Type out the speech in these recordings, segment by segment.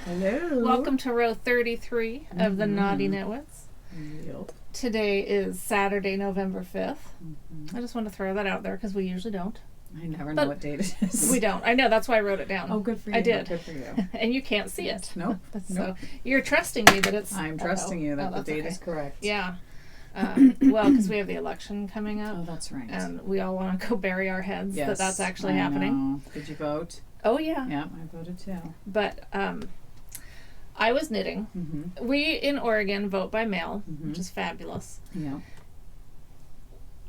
Hello. Welcome to row 33 of the Naughty Nitwits. Yep. Today is Saturday, November 5th. I just want to throw that out there because we usually don't. I never know what date it is. We don't. I know. That's why I wrote it down. Oh, good for you. I did. Good for you. And you can't see it. Nope. So you're trusting me that it's... I'm trusting you that the date is correct. Yeah. Well, because we have the election coming up. Oh, that's right. And we all want to go bury our heads Yes, that that's actually I happening. know. Did you vote? Oh, yeah. Yeah, I voted too. But I was knitting. Mm-hmm. We in Oregon vote by mail, Mm-hmm. which is fabulous. Yeah.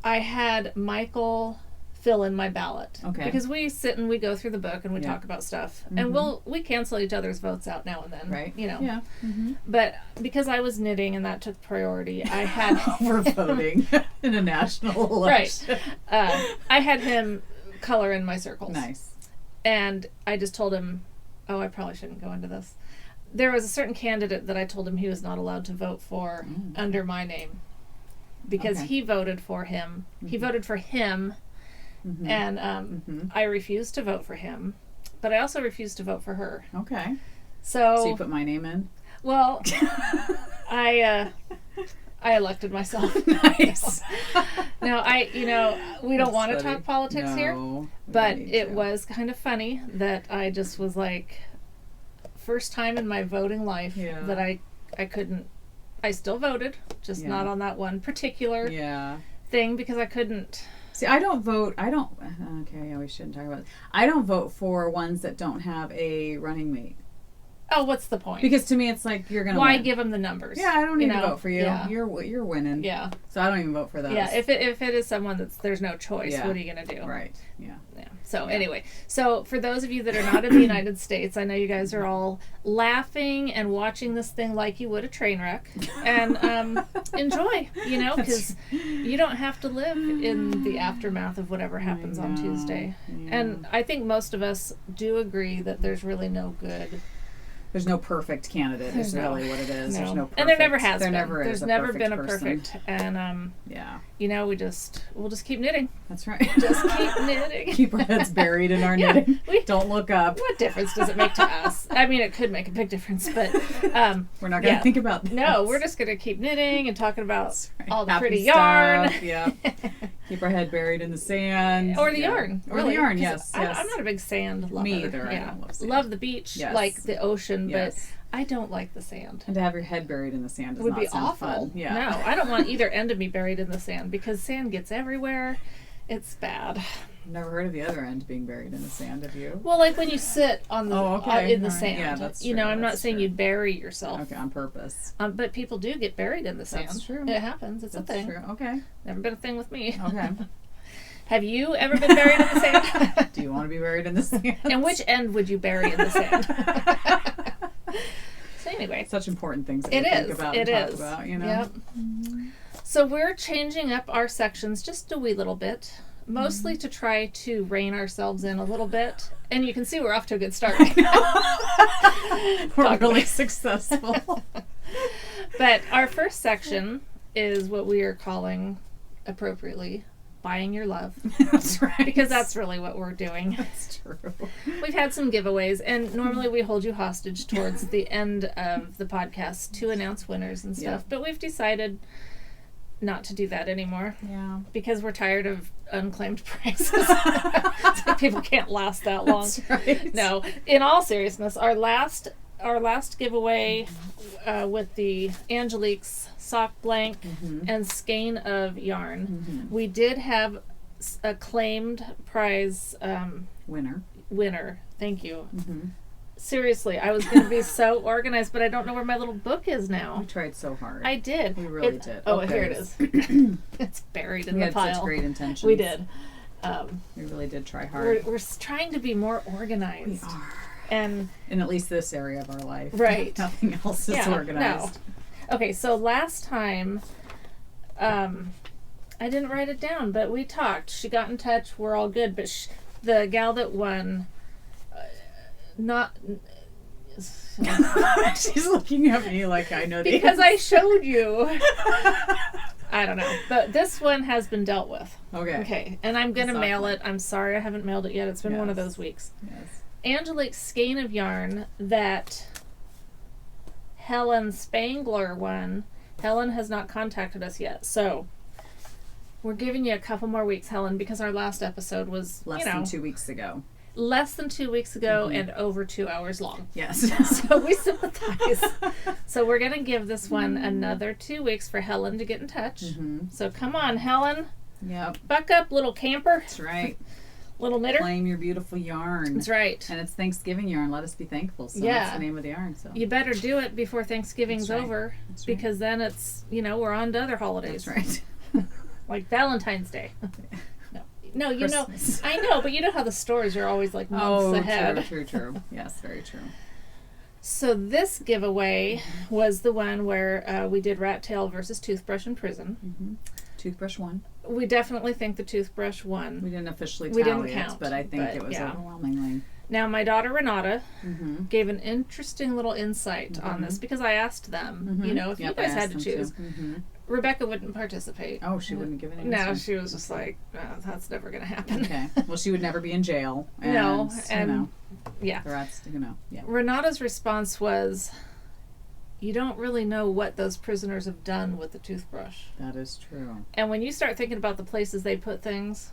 I had Michael fill in my ballot. Okay. Because we sit and we go through the book and we Yeah. talk about stuff. Mm-hmm. And we cancel each other's votes out now and then. Right. You know. Yeah. Mm-hmm. But because I was knitting and that took priority, I had... We're voting in a national election. Right. I had him color in my circles. Nice. And I just told him, I probably shouldn't go into this. There was a certain candidate that I told him he was not allowed to vote for under my name. Because Okay. he voted for him. He voted for him. Mm-hmm. And I refused to vote for him. But I also refused to vote for her. Okay. So you put my name in? Well, I elected myself. Nice. No, we don't want to funny. talk politics here. No, we But don't need it to. was kind of funny that I just was like, first time in my voting life Yeah. that I couldn't. I still voted, just Yeah. not on that one particular thing because I couldn't. See, I don't vote. Okay, yeah, we shouldn't talk about it. I don't vote for ones that don't have a running mate. Oh, what's the point? Because to me, it's like you're gonna. Why win. give them the numbers? Yeah, I don't need to know? vote for you. Yeah. You're winning. Yeah. So I don't even vote for those. Yeah. If it is someone there's no choice, Yeah. what are you gonna do? Right. Yeah. Yeah. So anyway, for those of you that are not in the United States, I know you guys are all laughing and watching this thing like you would a train wreck, and enjoy, because you don't have to live in the aftermath of whatever happens on Tuesday. Yeah. And I think most of us do agree that there's really no good. There's no perfect candidate. Is really what it is. No. There's no perfect. And there never has there been. Never There's is a never perfect been a person. perfect. And Yeah. we'll just keep knitting. That's right. Just keep knitting. Keep our heads buried in our Yeah, knitting. we- Don't look up. What difference does it make to us? I mean, it could make a big difference, but We're not going to think about that. no, we're just going to keep knitting and talking about right. all the Happy pretty stuff, yarn. Yeah. Keep our head buried in the sand. Or the Yeah. yarn. Or really, the yarn, 'cause yes. I'm not a big sand lover. Me either. I Yeah. don't love sand. Love the beach, Yes. like the ocean, Yes. but I don't like the sand. And to have your head buried in the sand does Would not be sound awful. fun. Yeah. No, I don't want either end of me buried in the sand because sand gets everywhere. It's bad. I've never heard of the other end being buried in the sand, have you? Well, like when you sit on the in the All right. sand. Yeah, that's I'm true. not That's saying true. you bury yourself. Okay, on purpose. But people do get buried in the sand. That's true. It happens. It's That's a thing. true. Okay. Never been a thing with me. Okay. Have you ever been buried in the sand? Do you want to be buried in the sand? And which end would you bury in the sand? So anyway. Such important things that It we think is. about It and is. talk about, you know? Yep. So we're changing up our sections just a wee little bit, mostly to try to rein ourselves in a little bit. And you can see we're off to a good start. We're really successful. But our first section is what we are calling, appropriately, Buying Your Love. That's right. Because that's really what we're doing. That's true. We've had some giveaways, and normally we hold you hostage towards the end of the podcast to announce winners and stuff. Yeah. But we've decided not to do that anymore Yeah. because we're tired of unclaimed prizes. So people can't last that long. That's right. No, in all seriousness, our last giveaway with the Angelique's sock blank and skein of yarn, we did have a claimed prize winner. Thank you. Seriously, I was going to be so organized, but I don't know where my little book is now. We tried so hard. I did. We really did. Oh, Okay. here it is. It's buried in We the had pile. such great intentions. We did. We really did try hard. We're trying to be more organized. We are. And In at least this area of our life. Right. Nothing else is organized. No. Okay, so last time, I didn't write it down, but we talked. She got in touch. We're all good. But the gal that won, She's looking at me like I know the because answer. I showed you. I don't know. But this one has been dealt with. Okay. Okay. And I'm going to Sock mail blank. it. I'm sorry I haven't mailed it yet. It's been one of Yes. those weeks. Yes. Angelique's skein of yarn that Helen Spangler one. Helen has not contacted us yet, so we're giving you a couple more weeks, Helen, because our last episode was less than 2 weeks ago. Less than 2 weeks ago and over 2 hours long. Yes. So we sympathize. So we're going to give this one another 2 weeks for Helen to get in touch. So come on, Helen. Yep. Buck up, little camper. That's right. Little knitter. Claim your beautiful yarn. That's right. And it's Thanksgiving yarn. Let us be thankful. So that's the name of the yarn. So you better do it before Thanksgiving's over. That's right. Because then it's, we're on to other holidays. That's right. Like Valentine's Day. No, Christmas. I know, but you know how the stores are always like months ahead. True. Yes, very true. So this giveaway was the one where we did rat tail versus toothbrush in prison. Toothbrush won. We definitely think the toothbrush won. We didn't officially tally it, but I think it was overwhelmingly. Now, my daughter Renata gave an interesting little insight on this because I asked them, if you guys had to choose. Rebecca wouldn't participate. Oh, she wouldn't give any No, answer. she was just like, that's never going to happen. Okay. Well, she would never be in jail. And, no, and yeah. The rats, yeah. Renata's response was, you don't really know what those prisoners have done with the toothbrush. That is true. And when you start thinking about the places they put things,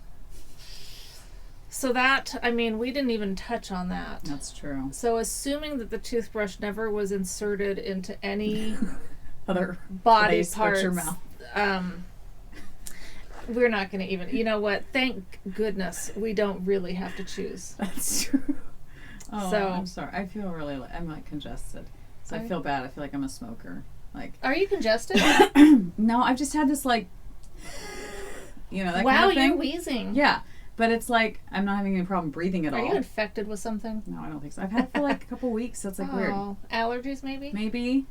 so that, we didn't even touch on that. That's true. So assuming that the toothbrush never was inserted into any other body parts, your mouth. We're not going to even, you know what, thank goodness we don't really have to choose. That's true. Oh, so, I'm sorry. I feel really, I'm like congested. So I feel bad. I feel like I'm a smoker. Like, are you congested? No, I've just had this like, that wow, kind of thing. You're wheezing. Yeah. But it's like, I'm not having any problem breathing at all. Are you infected with something? No, I don't think so. I've had it for like a couple weeks, so it's like weird. Allergies maybe? Maybe.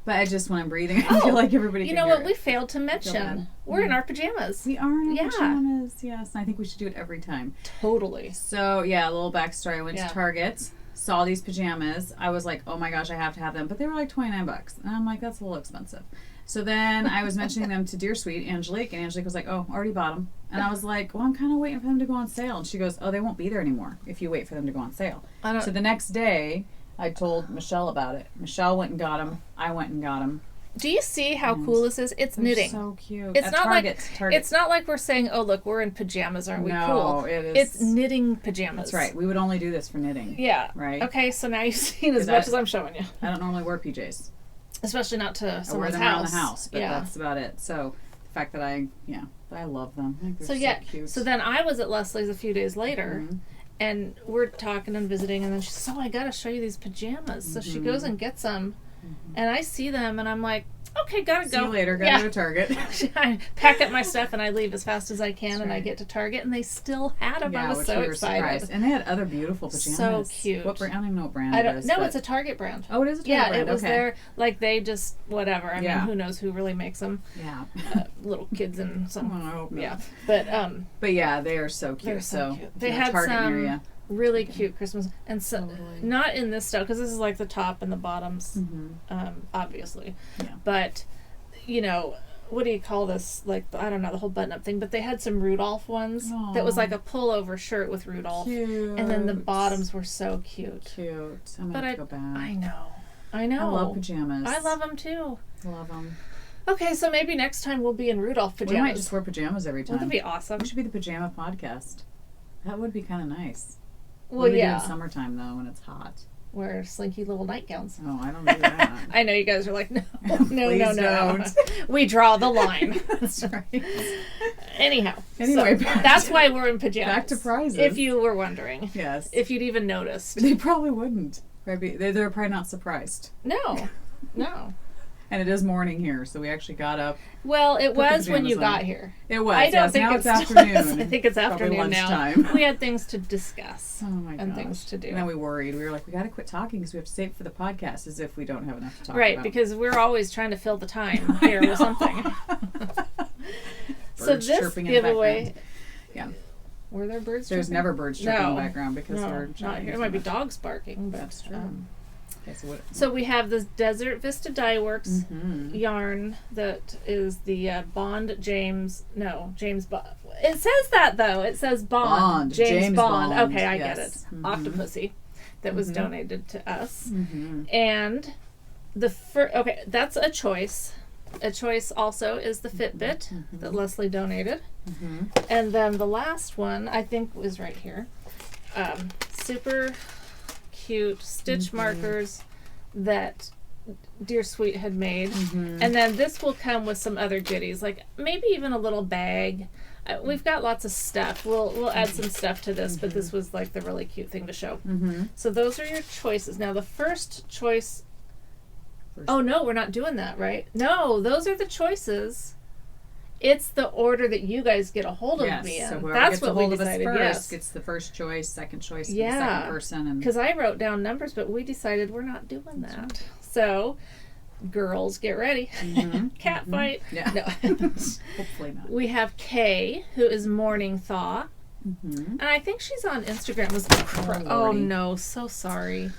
But I just, when I'm breathing, I feel like everybody can You know hear what? it. We failed to mention. We're in our pajamas. We are in our pajamas, yes. And I think we should do it every time. Totally. So, yeah, a little backstory. I went to Target, saw these pajamas. I was like, oh my gosh, I have to have them. But they were like $29. And I'm like, that's a little expensive. So then I was mentioning them to Dear Sweet, Angelique, and Angelique was like, oh, already bought them. And I was like, well, I'm kind of waiting for them to go on sale. And she goes, oh, they won't be there anymore if you wait for them to go on sale. So the next day, I told Michelle about it. Michelle went and got them. I went and got them. Do you see how cool this is? It's knitting. So cute. It's At not Target. It's not like we're saying, "Oh, look, we're in pajamas, aren't we no, cool?" It is. It's knitting pajamas. That's right. We would only do this for knitting. Yeah. Right. Okay, so now you've seen as much as I'm showing you. I don't normally wear PJs. Especially not to someone's I wear them house. around the house, but that's about it. So the fact that I love them. I think they're so cute. So then I was at Leslie's a few days later. And we're talking and visiting, and then she says, oh, I gotta show you these pajamas. So she goes and gets them, and I see them, and I'm like, okay, gotta go. See you later, gotta go to Target. I pack up my stuff, and I leave as fast as I can, and I get to Target, and they still had them. I was so excited. Surprised. And they had other beautiful pajamas. So cute. What brand? I don't even know what brand it is. No, it's a Target brand. Oh, it is a Target brand. Yeah, it was there. Like, they just, whatever. I mean, who knows who really makes them. Yeah. Little kids and some. I hope not. Yeah. But yeah, they are so cute. They're so cute. They had had Target some area. really cute Christmas, and so not in this style because this is like the top and the bottoms, obviously. Yeah. But what do you call this? Like, I don't know, the whole button-up thing. But they had some Rudolph ones that was like a pullover shirt with Rudolph, and then the bottoms were so cute. Cute. I'm gonna have to go back. I know. I love pajamas. I love them too. Love them. Okay, so maybe next time we'll be in Rudolph pajamas. We might just wear pajamas every time. Wouldn't that be awesome? We should be the pajama podcast. That would be kind of nice. Well, we do in summertime though, when it's hot. Wear slinky little nightgowns. Oh, I don't do that. I know you guys are like, no. Don't. We draw the line. That's right. Anyway, so that's why we're in pajamas. Back to prizes. If you were wondering. Yes. If you'd even noticed. They probably wouldn't. They're probably not surprised. No. And it is morning here, so we actually got up. Well, it was when you got here. It was. I don't think now it's afternoon. I think it's afternoon now. We had things to discuss and things to do. And then we worried. We were like, we got to quit talking because we have to save it for the podcast, as if we don't have enough to talk about. Right, because we're always trying to fill the time here with something. So this giveaway. Yeah. Were there birds There's chirping? never birds chirping in the background because we're not here. It might be dogs barking, but that's true. Okay, so we have this Desert Vista Dye Works yarn that is the James Bond. It says that though. It says Bond. James Bond. Okay, I get it. Octopussy that was donated to us. And Okay, that's a choice. A choice also is the Fitbit that Leslie donated. And then the last one, I think, was right here. Super cute stitch markers that Dear Sweet had made. And then this will come with some other goodies, like maybe even a little bag. We've got lots of stuff. We'll add some stuff to this, but this was like the really cute thing to show. So those are your choices. Now the first choice... Oh, no, we're not doing that, right? No, those are the choices. It's the order that you guys get a hold of me in. So whoever That's gets what a hold we of us decided, first gets the first choice, second choice, the second person. Because I wrote down numbers, but we decided we're not doing that. Right. So, girls, get ready. Cat fight. Yeah. No. Hopefully not. We have Kay, who is Morning Thaw. And I think she's on Instagram. Oh, no. So sorry.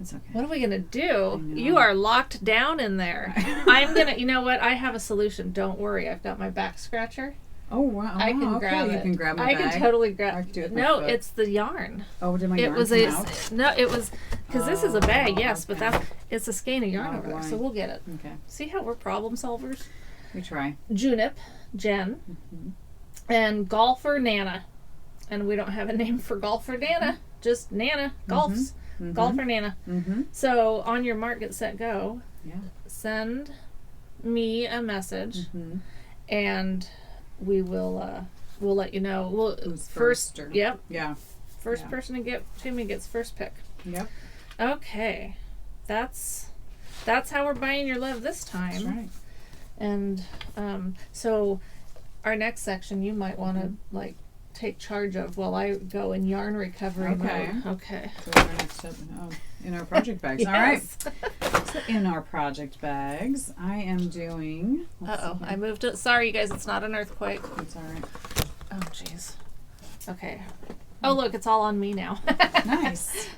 It's okay. What are we going to do? You are locked down in there. I'm going to, you know what? I have a solution. Don't worry. I've got my back scratcher. Oh, wow. I can grab it. You can grab my bag? I can totally grab I can do it with No, my foot. it's the yarn. Oh, did my yarn come out? No, it was, because this is a bag, yes, but it's a skein of yarn over there, so we'll get it. Okay. See how we're problem solvers? We try. Junip, Jen, and Golfer Nana. And we don't have a name for Golfer Nana, just Nana, Golfs. Golfer Nana. So on your mark, get set, go. Send me a message, and we will we'll let you know. Who's first? Yep. Yeah. First person to get to me gets first pick. Yep. Okay, that's how we're buying your love this time. That's right. And so our next section, you might want to like take charge of while I go in yarn recovery mode. Okay. So our next step, in our project bags. All right. So in our project bags, I am doing. I moved it. Sorry, you guys. It's not an earthquake. It's all right. Oh, jeez. Okay. Oh, look, it's all on me now. Nice.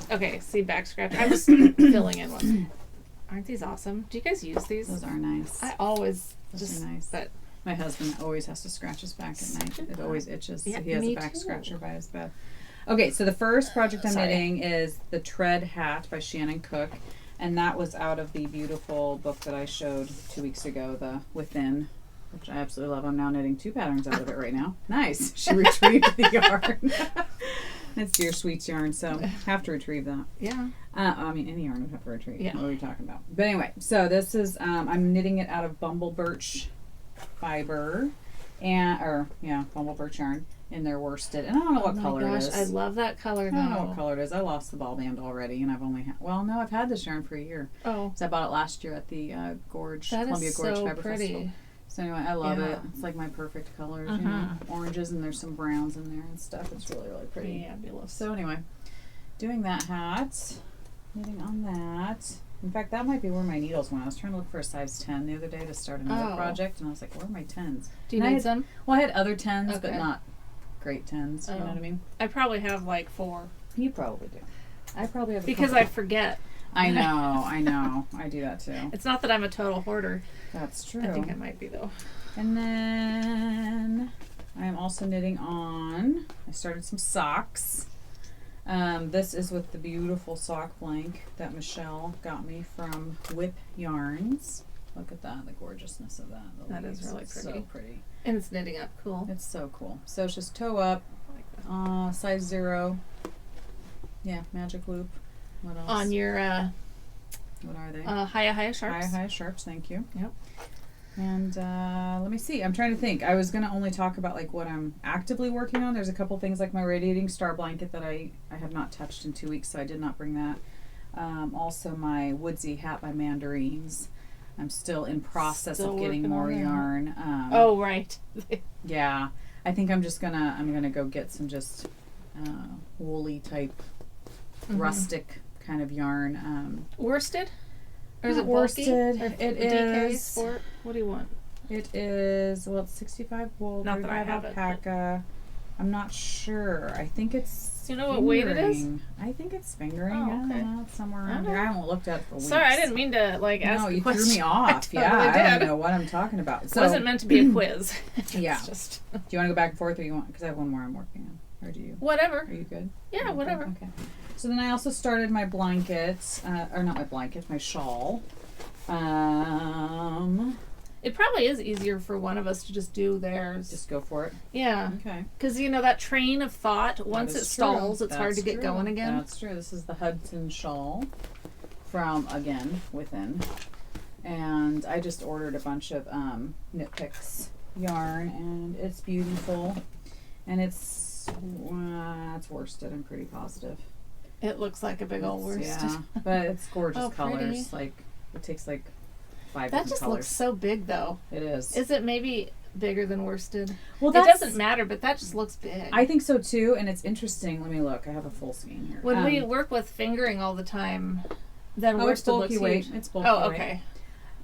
Okay. See, back scratch. I'm just filling in one. Aren't these awesome? Do you guys use these? Those are nice. I always Those are nice. But my husband always has to scratch his back at night. It always itches. Yeah, So he has a back too. scratcher by his bed. Okay, so the first project I'm knitting is the Tread Hat by Shannon Cook. And that was out of the beautiful book that I showed 2 weeks ago, the Within, which I absolutely love. I'm now knitting 2 patterns out of it right now. Nice. She retrieved the yarn. It's Dear Sweet's yarn, so have to retrieve that. yeah. I mean, any yarn would have to retrieve. Yeah. What are we talking about? But anyway, so this is, I'm knitting it out of Bumble Birch fiber, Bumble Birch yarn in their worsted. And I don't know what color it is. I love that color though. I don't know what color it is. I lost the ball band already, and I've only I've had this yarn for a year. Oh. So I bought it last year at the Gorge, That Columbia is Gorge so Fiber pretty. Festival. So anyway, I love Yeah. it. It's like my perfect colors, you know, oranges, and there's some browns in there and stuff. It's really, really pretty. Fabulous. So anyway, doing that hat, knitting on that. In fact, that might be where my needles went. I was trying to look for a size 10 the other day to start another project, and I was like, where are my 10s? Do you need some? Well, I had other 10s, but Okay. not great 10s. You know what I mean? I probably have like 4. You probably do. I probably have a Because couple. I forget. I know. I do that too. It's not that I'm a total hoarder. That's true. I think I might be though. And then I am also knitting on, I started some socks. This is with the beautiful sock blank that Michelle got me from Whip Yarns. Look at that, the gorgeousness of that. That is really It's pretty. so pretty. And it's knitting up. Cool. It's so cool. So it's just toe up, I like that. size 0. Yeah, magic loop. What else? On your what are they? Haya Sharps. High Sharps, thank you. Yep. And let me see. I'm trying to think. I was going to only talk about like what I'm actively working on. There's a couple things like my Radiating Star blanket that I have not touched in 2 weeks, so I did not bring that. Also my Woodsy hat by Mandarines. I'm still in process of getting more yarn. Oh, right. Yeah. I think I'm gonna go get some just woolly type rustic kind of yarn. Worsted? Or is Not it bulky? worsted. Or It DK is. Sport? What do you want? It is, well, it's 65 wool, Not that I 35 have it, alpaca. I'm not sure. I think it's Do you know what weight it is? fingering. I think it's fingering. Oh, I don't okay. know. It's somewhere around Okay. here. I haven't looked at it for weeks. Sorry, I didn't mean to like ask. No, a you threw question. me off. I Yeah, totally I did. don't know what I'm talking about. It So, wasn't meant to be a quiz. Yeah. It's just do you want to go back and forth, or you want? Because I have one more I'm working on. Or do you? Whatever. Are you good? Yeah, whatever. Okay. So then I also started my blankets, or not my blankets, my shawl. It probably is easier for one of us to just do theirs. Just go for it. Yeah. Okay. Because, that train of thought, once it stalls, it's hard to get going again. That's true. This is the Hudson shawl from, again, Within. And I just ordered a bunch of Knit Picks yarn, and it's beautiful. And it's worsted, I'm pretty positive. It looks like a big old worsted. Yeah, but it's gorgeous colors. Pretty. Like, it takes like 5 That different just colors. looks so big, though. It is. Is it maybe bigger than worsted? Well, it doesn't matter, but that just looks big. I think so too, and it's interesting. Let me look. I have a full skein here. When we work with fingering all the time, then worsted looks huge. It's bulky Oh, weight. okay.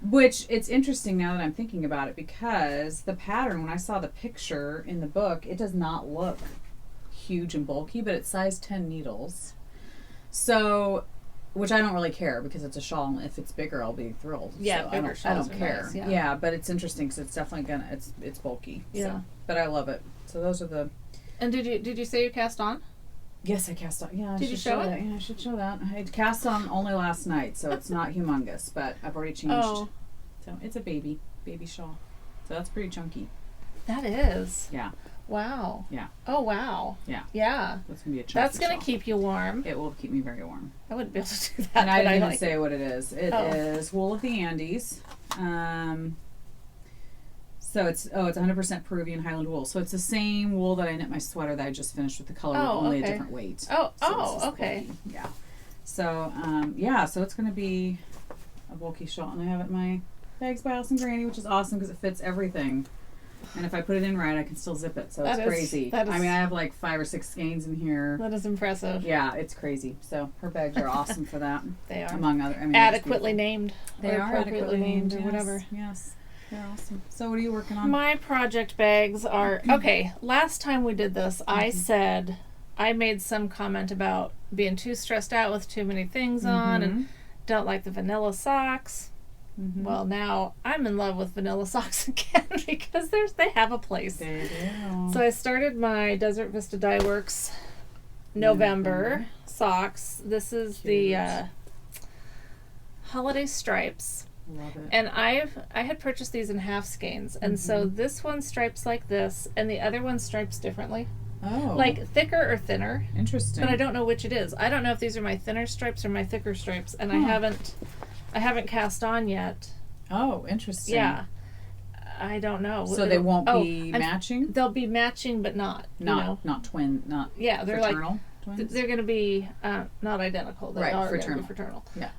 Which, it's interesting now that I'm thinking about it, because the pattern, when I saw the picture in the book, it does not look huge and bulky, but it's size 10 needles. So, which I don't really care, because it's a shawl, and if it's bigger, I'll be thrilled. Yeah, so bigger I don't shawls are care. nice, yeah. Yeah, but it's interesting, because it's definitely it's bulky. Yeah. So, but I love it. So those are the... And did you say you cast on? Yes, I cast on. Yeah, Did you show it? That. Yeah, I should show that. I cast on only last night, so it's not humongous, but I've already changed. Oh. So it's a baby shawl. So that's pretty chunky. That is. Yeah. Wow. Yeah. Oh, wow. Yeah. Yeah. That's gonna be a chunky That's going shawl. to keep you warm. It will keep me very warm. I wouldn't be able to do that. And I but didn't like say what it is. It is wool of the Andes. So it's 100% Peruvian Highland wool. So it's the same wool that I knit my sweater that I just finished with the color, with only a different weight. Oh, So it's just okay. bulky. Yeah. So so it's gonna be a bulky shawl, and I have it in my Bags by Allison Granny, which is awesome because it fits everything. And if I put it in right, I can still zip it. So it's crazy. I mean, I have like 5 or 6 skeins in here. That is impressive. Yeah, it's crazy. So her bags are awesome for that. They are. Among other, adequately named. They are appropriately named or whatever. Yes. They're awesome. So what are you working on? My project bags are okay. Last time we did this, I said I made some comment about being too stressed out with too many things on and don't like the vanilla socks. Well, now I'm in love with vanilla socks again because they have a place. They do. So I started my Desert Vista Dye Works November socks. This is the holiday stripes. Love it. And I had purchased these in half skeins, and so this one stripes like this, and the other one stripes differently. Oh. Like thicker or thinner. Interesting. But I don't know which it is. I don't know if these are my thinner stripes or my thicker stripes, and I haven't cast on yet. Oh, interesting. Yeah. I don't know. So they won't be matching? They'll be matching, but not not twin, not yeah, they're fraternal like twins? they're going to be not identical. They are going to be fraternal. Yeah.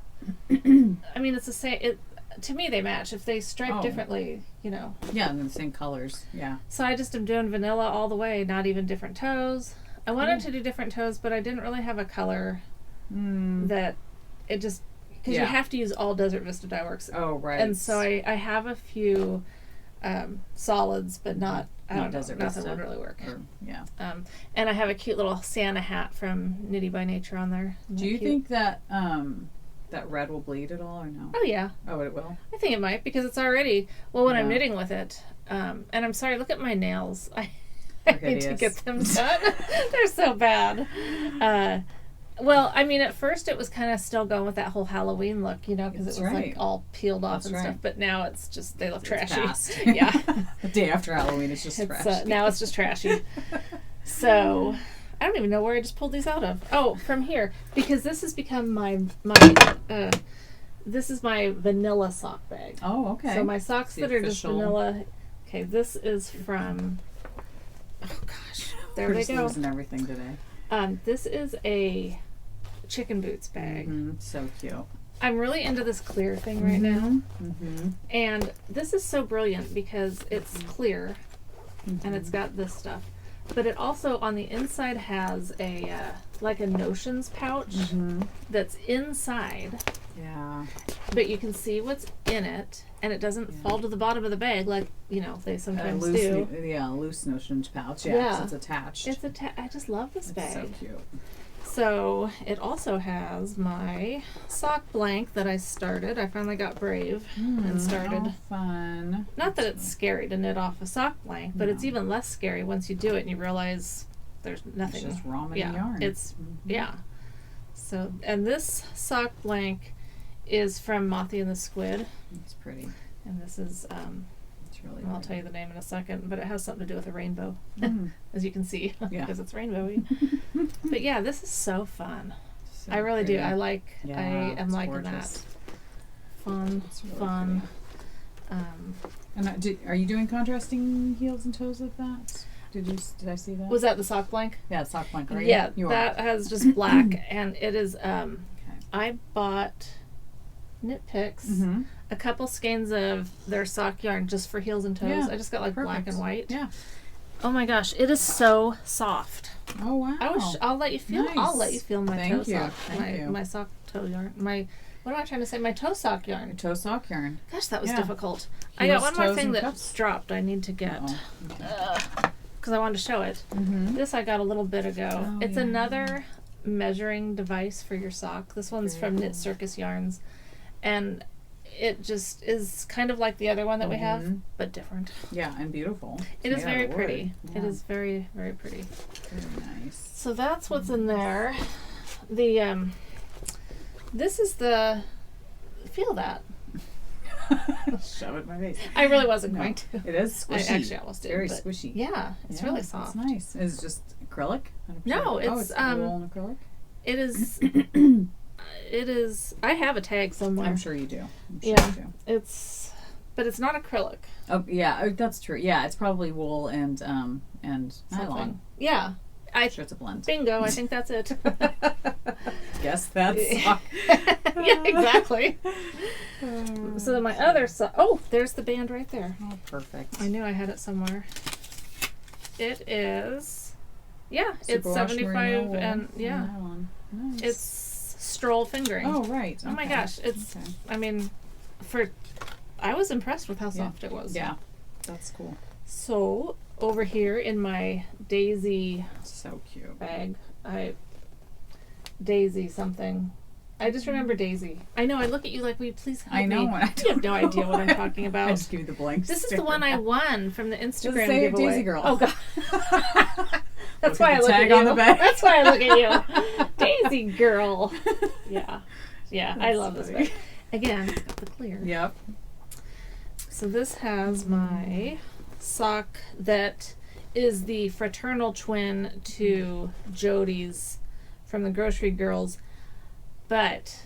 I mean, it's the same. To me, they match. If they stripe differently, Yeah, they're the same colors. Yeah. So I just am doing vanilla all the way, not even different toes. I wanted to do different toes, but I didn't really have a color that it just... Because you have to use all Desert Vista Dye Works. Oh, right. And so I have a few solids, but not Desert Vista. nothing would really work. Yeah. And I have a cute little Santa hat from Nitty by Nature on there. Do you think that that red will bleed at all or no? Oh, yeah. Oh, it will? I think it might because it's already... Well, when I'm knitting with it... and I'm sorry, look at my nails. I need to get them done. They're so bad. Well, I mean, at first it was kind of still going with that whole Halloween look, because it was like all peeled off and stuff. But now it's just, they look trashy. Yeah. The day after Halloween, it's just trashy. Now it's just trashy. So... I don't even know where I just pulled these out of. Oh, from here. Because this has become this is my vanilla sock bag. Oh, okay. So my socks that are just vanilla. Okay, this is from... Oh, gosh. There We're they just go. losing everything today. This is a chicken boots bag. So cute. I'm really into this clear thing right now. And this is so brilliant because it's clear and it's got this stuff. But it also, on the inside, has a, like a notions pouch that's inside. Yeah. But you can see what's in it, and it doesn't fall to the bottom of the bag like, they sometimes do. Loose notions pouch. Yeah. It's attached. I just love this bag. So cute. So, it also has my sock blank that I started. I finally got brave and started. Oh, fun. Not that it's scary to knit off a sock blank, but it's even less scary once you do it and you realize there's nothing. It's just ramen yarn. It's So, and this sock blank is from Mothie and the Squid. It's pretty. And this is It's really. I'll tell you the name in a second, but it has something to do with a rainbow, as you can see, Yeah. because it's rainbowy. But yeah, this is so fun. So I really pretty. do. I am it's liking gorgeous. that. Fun, It's really fun. And are you doing contrasting heels and toes with that? Did I see that? Was that the sock blank? Yeah, sock blank, right? Yeah, You that are. has just black, and it is. Okay. I bought Knit Picks Mm-hmm. a couple skeins of their sock yarn just for heels and toes. Yeah, I just got like black perfect. and white. Yeah. Oh my gosh, it is so soft. Oh wow. I'll let you feel. Nice. I'll let you feel my toe Thank you. sock. Thank you. My sock toe yarn. What am I trying to say? My toe sock Your yarn. toe sock yarn. Gosh, that was Yeah. difficult. I got Heels, one more toes, thing and that cuffs? dropped. I need to get Oh, okay. because I wanted to show it. Mm-hmm. This I got a little bit ago. Oh, It's yeah. another measuring device for your sock. This one's Very from Knit cool. Circus Yarns, and it just is kind of like the other one that we have, Mhm. but different. Yeah, and beautiful. It It's is made out very of pretty. wood. It Yeah. is very, very pretty. Very nice. So that's what's in there. The this is the feel that. Shove it in my face. I really wasn't No, going to. It is I squishy. actually almost did. Very but squishy. Yeah, it's really Yeah, soft. It's nice. Is it just acrylic? 100%? No, it's, wool and acrylic. It is. It is. I have a tag somewhere. I'm sure you do. Yeah. You do. But it's not acrylic. Oh yeah, that's true. Yeah, it's probably wool and nylon. Something. Yeah. I'm sure it's a blend. Bingo. I think that's it. Guess that's. Yeah, exactly. So my other sock. Oh, there's the band right there. Oh, perfect. I knew I had it somewhere. It is. Yeah, it's Superwash 75 merino wool and yeah, nylon. Nice. it's stroll fingering. Oh right. Oh my Okay. gosh, it's. Okay. I mean, I was impressed with how soft it was. Yeah, that's cool. So over here in my Daisy So cute. bag, Daisy something. I just remember Daisy. I know. I look at you like, will you please help I know. me? When I You have no idea what I'm talking I about. just give you the blank. This is the one I won from the Instagram say giveaway. Daisy Girl. Oh God. That's Look why at I the look tag at you. on the back. That's why I look at you. Daisy Girl. Yeah. Yeah. I That's love this funny. bag. Again, it's got the clear. Yep. So this has my sock that is the fraternal twin to Jody's from the Grocery Girls, but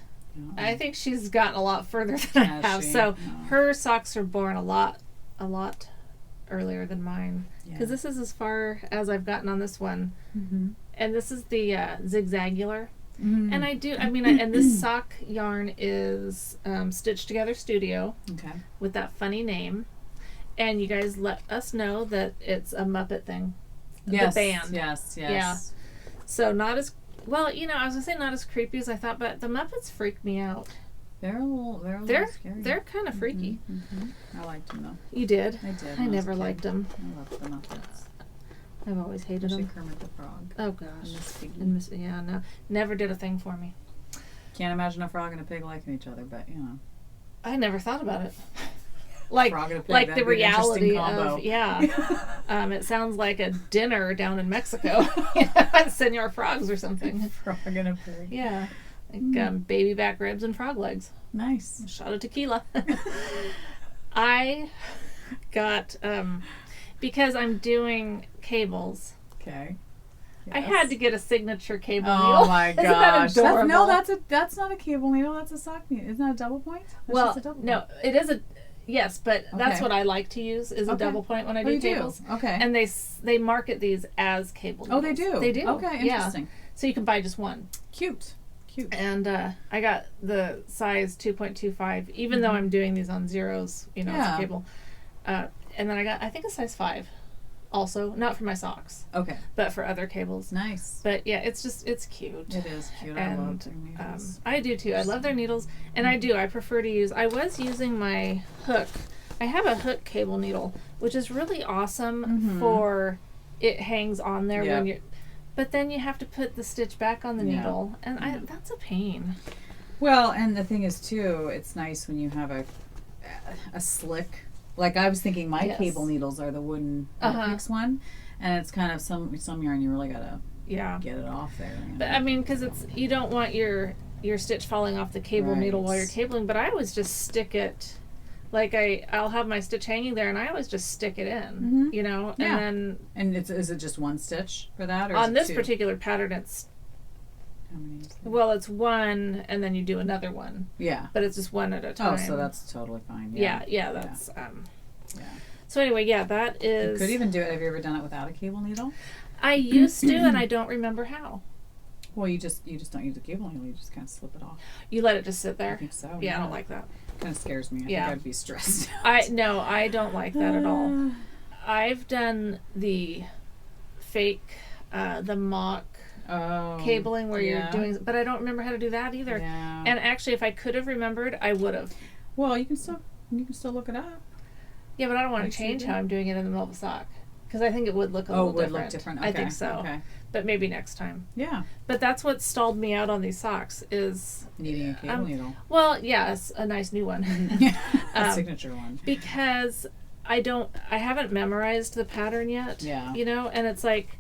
I think she's gotten a lot further than I Has have. she? So Oh. her socks are born a lot earlier than mine, because Yeah. this is as far as I've gotten on this one, Mm-hmm. and this is the zigzagular. Mm. And and this sock yarn is Stitched Together Studio Okay. with that funny name. And you guys let us know that it's a Muppet thing. Yes. The band. Yes. Yes. Yeah. So not as well, I was gonna say not as creepy as I thought, but the Muppets freak me out. They're a little scary. They're kind of freaky. Mm-hmm. I liked them though. You did? I did. I when was never a kid. liked them. I loved the Muppets. I've always hated Especially them. Kermit the Frog. Oh And gosh. Miss Piggy. And no, never did a thing for me. Can't imagine a frog and a pig liking each other, but I never thought about it. Like frog and a pig, like that'd the be an interesting reality combo. of it sounds like a dinner down in Mexico. Senor Frogs or something. Frog and a pig. Yeah. Like baby back ribs and frog legs. Nice. A shot of tequila. I got because I'm doing cables. Okay. I had to get a signature cable Oh needle. my Isn't gosh! that adorable? That's not a cable needle. That's a sock needle. Isn't that a double point? That's Well, just a double no, point. it is a yes, but that's Okay. what I like to use is a Okay. double point when I Oh, do you cables. do? Okay. And they market these as cable needles. Oh, they do. They do. Okay, Yeah. interesting. So you can buy just one. Cute. And I got the size 2.25, even though I'm doing these on zeros, it's Yeah. a cable. And then I got, I think, a size 5 also, not for my socks, Okay. but for other cables. Nice. But yeah, it's cute. It is cute. I love And their needles. I do too. I love their needles, and I prefer to use, I was using my hook. I have a hook cable needle, which is really awesome for, it hangs on there when you're, but then you have to put the stitch back on the needle, and that's a pain. Well, and the thing is too, it's nice when you have a slick. Like I was thinking, my Yes. cable needles are the wooden Uh-huh. Pix one, And it's kind of some yarn you really gotta Yeah. get it off there. You know? But I mean, because you don't want your stitch falling off the cable needle while you're cabling. But I always just stick it, like I'll have my stitch hanging there, and I always just stick it in, you know. Yeah. And then is it just one stitch for that, or on is it this two? particular pattern, it's How many is there? well, it's one, and then you do another one. Yeah. But it's just one at a time. Oh, so that's totally fine. Yeah. That's Yeah. So anyway, that is. You could even do it. Have you ever done it without a cable needle? I used to, and I don't remember how. Well, you just don't use a cable needle. You just kind of slip it off. You let it just sit there. I think so. Yeah, I don't like that. Kind of scares me. I Yeah. think I'd be stressed. I don't like that at all. I've done the fake, the mock cabling where you're doing, but I don't remember how to do that either. Yeah. And actually, if I could have remembered, I would have. Well, you can still look it up. Yeah, but I don't want to change how I'm doing it in the middle of a sock because I think it would look a little different. Look different. Okay. I think so. Okay. But maybe next time. Yeah. But that's what stalled me out on these socks is Needing a cable needle. Well, yes, a nice new one. A signature one. Because I haven't memorized the pattern yet. Yeah. You know, and it's like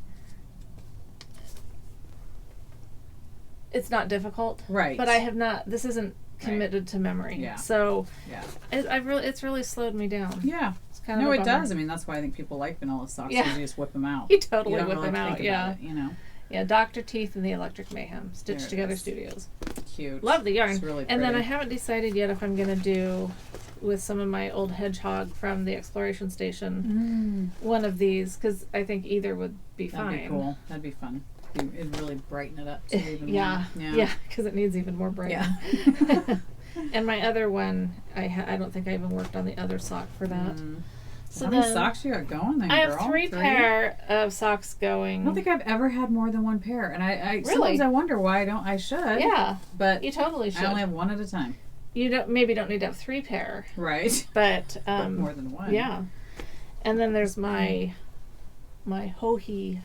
it's not difficult. Right. But I have not. This isn't committed to memory. Yeah. So yeah. It's really slowed me down. Yeah. It's kind of no, a it bummer. does. I mean, that's why I think people like vanilla socks. Yeah. Because you just whip them out. You totally don't whip really them out. think Yeah. about it, you know. Yeah. Dr. Teeth and the Electric Mayhem. There Stitched it Together is. Studios. Cute. Love the yarn. It's really pretty. And then I haven't decided yet if I'm going to do with some of my old hedgehog from the exploration station one of these because I think either would be fine. That'd be cool. That'd be fun. It'd really brighten it up too, even Yeah, more. because it needs even more brightening. Yeah. And my other one, I don't think I even worked on the other sock for that. So how many socks you got going then, I girl? have three pair of socks going. I don't think I've ever had more than one pair, and I Really? sometimes I wonder why I should. Yeah, but you totally should. I only have one at a time. You don't need to have three pair, Right. but more than one. Yeah, and then there's my Hohi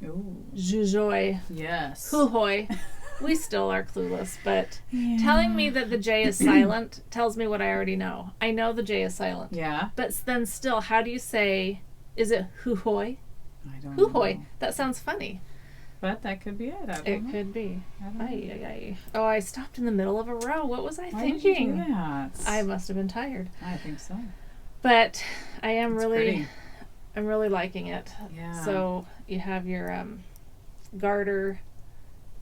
Ooh. Jujoy Yes. Huhoi. We still are clueless, but telling me that the J is silent tells me what I already know. I know the J is silent. Yeah. But then still, how do you say, is it Huhoi? I don't Huhoi. know. That sounds funny. But that could be it. I don't It know. could be. I don't know. Ay. Oh, I stopped in the middle of a row. What was I Why thinking? did you do that? I must have been tired. I think so. But I am It's really, pretty. I'm really liking it. Yeah. So you have your garter,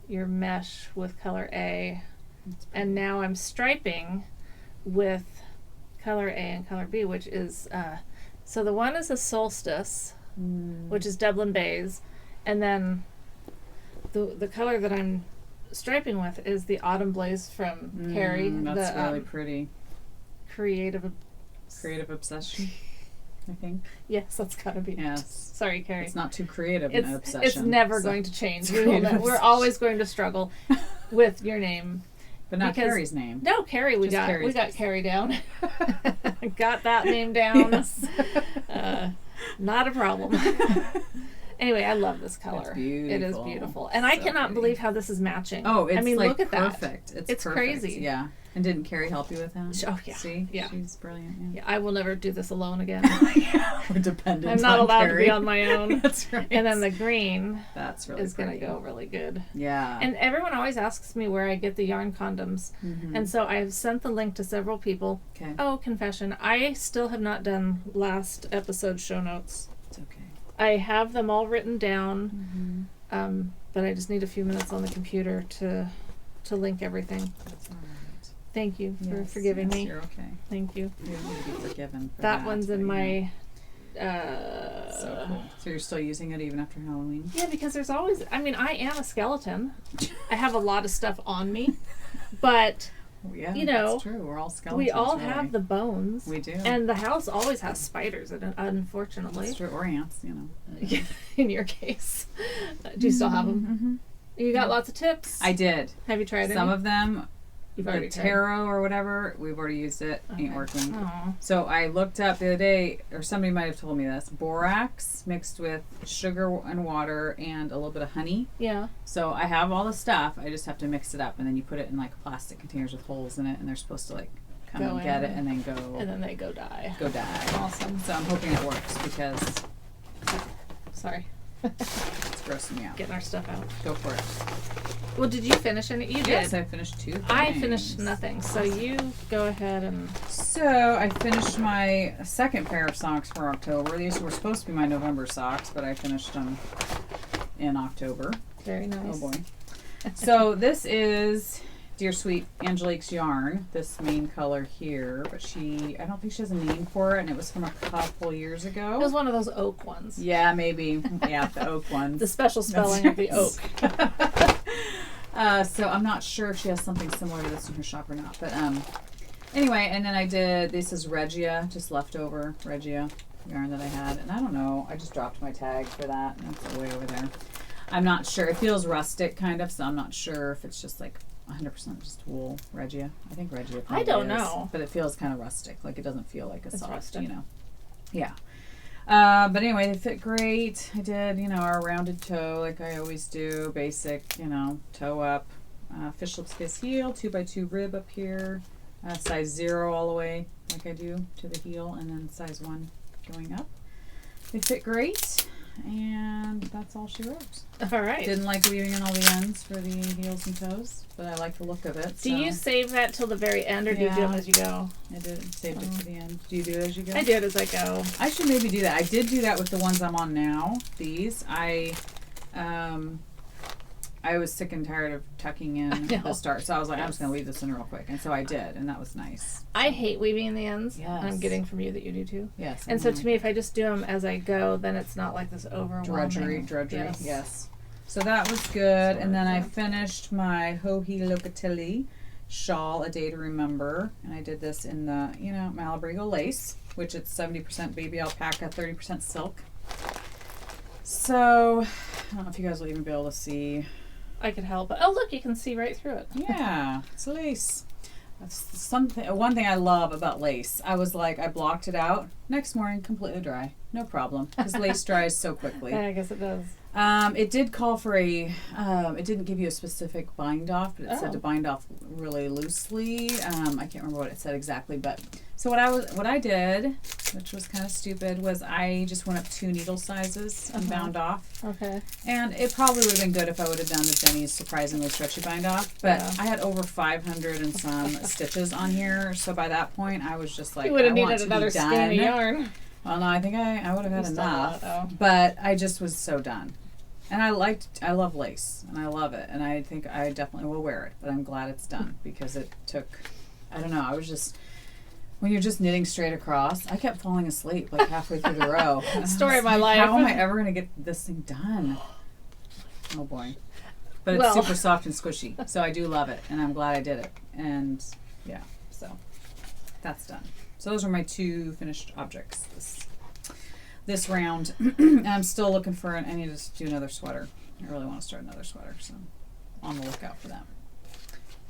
your mesh with color A, It's pretty. and now I'm striping with color A and color B, which is so the one is a solstice, which is Dublin Bays, and then the color that I'm striping with is the Autumn Blaze from Carrie. That's the really pretty. creative Obsession, I think. Yes, that's gotta be it. Yes. Sorry, Carrie. It's not too creative It's an obsession. it's never so- going to change. It's We're creative always going to struggle with your name. But not because- Carrie's name. No, Carrie, we Just got Carrie's. Carrie down. Got that name down. Yes. Not a problem. Anyway, I love this color. It's beautiful. It is beautiful, and I So cannot pretty. believe how this is matching. Oh, it's like look at perfect. that. It's perfect. crazy. Yeah. And didn't Carrie help you with that? Oh yeah. See? Yeah. She's brilliant. Yeah, I will never do this alone again. Yeah. We're dependent I'm not on allowed Carrie. to be on my own. That's right. And then the green That's really is going to pretty. go really good. Yeah. And everyone always asks me where I get the yarn condoms. And so I've sent the link to several people. Okay. Oh, confession. I still have not done last episode's show notes. It's okay. I have them all written down, but I just need a few minutes on the computer to link everything. That's all right. Thank you for Yes, forgiving yes, me. You're okay. Thank you. You don't need to be forgiven for That one's but, in you my... know, so cool. So you're still using it even after Halloween? Yeah, because there's always... I mean, I am a skeleton. I have a lot of stuff on me, but... Well, yeah, You know, that's true. We're all skeletons. We all really. have the bones. We do. And the house always has spiders, unfortunately. That's true. Or ants, you know. In your case. Do you still have them? You got lots of tips? I did. Have you tried Some any? of them, You've the already tried. tarot or whatever, we've already used it. Ain't Okay. working. Aw. So I looked up the other day, or somebody might have told me this, borax mixed with sugar and water and a little bit of honey. Yeah. So I have all the stuff. I just have to mix it up, and then you put it in like plastic containers with holes in it, and they're supposed to like come Go and get in. it and then go And then they go die. die. Awesome. So I'm hoping it works because sorry. It's grossing me out. Getting our stuff out. Go for it. Well, did you finish any? You did. Yes, I finished 2 things. I finished nothing. So you go ahead and... So I finished my second pair of socks for October. These were supposed to be my November socks, but I finished them in October. Very nice. Oh boy. So this is Dear Sweet Angelique's yarn, this main color here, but I don't think she has a name for it, and it was from a couple years ago. It was one of those oak ones. Yeah, maybe. Yeah, the oak ones. The special spelling of the oak. So I'm not sure if she has something similar to this in her shop or not. But anyway, and then I did, this is Regia, just leftover Regia yarn that I had. And I don't know, I just dropped my tag for that. And it's way over there. I'm not sure. It feels rustic kind of, so I'm not sure if it's just like 100% just wool Regia. I think Regia probably I don't is, know. but it feels kind of rustic. Like it doesn't feel like a soft, rustic. you know. Yeah. But anyway, they fit great. I did, our rounded toe like I always do. Basic, toe up. Fish lips kiss heel, 2x2 rib up here. Size 0 all the way like I do to the heel, and then size 1 going up. They fit great. And that's all she wrote. All right. Didn't like weaving in all the ends for the heels and toes, but I like the look of it. Do you save that till the very end, or do you do them as you go? I did. Saved it to the end. Do you do it as you go? I do it as I go. I should maybe do that. I did do that with the ones I'm on now. These. I was sick and tired of tucking in the start, so I was like, I'm just going to weave this in real quick. And so I did, and that was nice. I hate weaving in the ends. Yes. And I'm getting from you that you do too. Yes. And so to me, if I just do them as I go, then it's not like this overwhelming. Drudgery. Yes. So that was good. And then I finished my Hohi Locatelli shawl, A Day to Remember. And I did this in the, Malabrigo lace, which it's 70% baby alpaca, 30% silk. So, I don't know if you guys will even be able to see. I could help. Oh, look, you can see right through it. Yeah, it's lace. That's one thing I love about lace. I was like, I blocked it out. Next morning, completely dry. No problem. Because lace dries so quickly. Yeah, I guess it does. It did call for it didn't give you a specific bind off, but it said to bind off really loosely. I can't remember what it said exactly, but so what I did, which was kind of stupid, was I just went up 2 needle sizes and bound off. Okay. And it probably would have been good if I would have done the Jenny's surprisingly stretchy bind off, but I had over 500 and some stitches on here, so by that point I was just like, you would have I want needed to another be done. skein of yarn. Well, no, I think I would have had enough, but I just was so done. And I love lace, and I love it, and I think I definitely will wear it, but I'm glad it's done, because it took, I don't know, I was just, when you're just knitting straight across, I kept falling asleep like halfway through the row. Story of my life. How am I ever going to get this thing done? Oh boy. But it's super soft and squishy, so I do love it, and I'm glad I did it. And yeah, so that's done. So those are my 2 finished objects this round. And I'm still looking for I need to do another sweater. I really want to start another sweater, so on the lookout for that.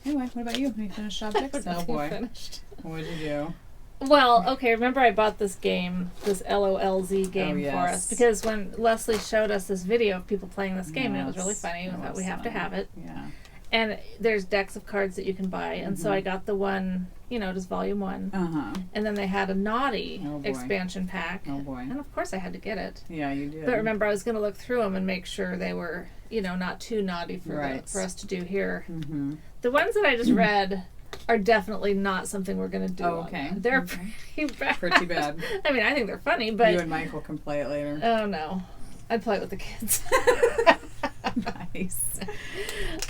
Anyway, what about you? Any finished objects? Oh boy. Finished. What did you do? Well, okay, remember I bought this game, this LOLZ game for us, because when Leslie showed us this video of people playing this game, and it was really funny, we thought we have to have it. Yeah. And there's decks of cards that you can buy, and so I got the one, just volume 1. Uh-huh. And then they had a Naughty expansion pack. Oh boy. And of course I had to get it. Yeah, you did. But remember, I was going to look through them and make sure they were, not too naughty for us to do here. Mm-hmm. The ones that I just read are definitely not something we're going to do. Oh, okay. They're pretty bad. Pretty bad. I mean, I think they're funny, but... You and Michael can play it later. Oh, no. I'd play it with the kids. Nice.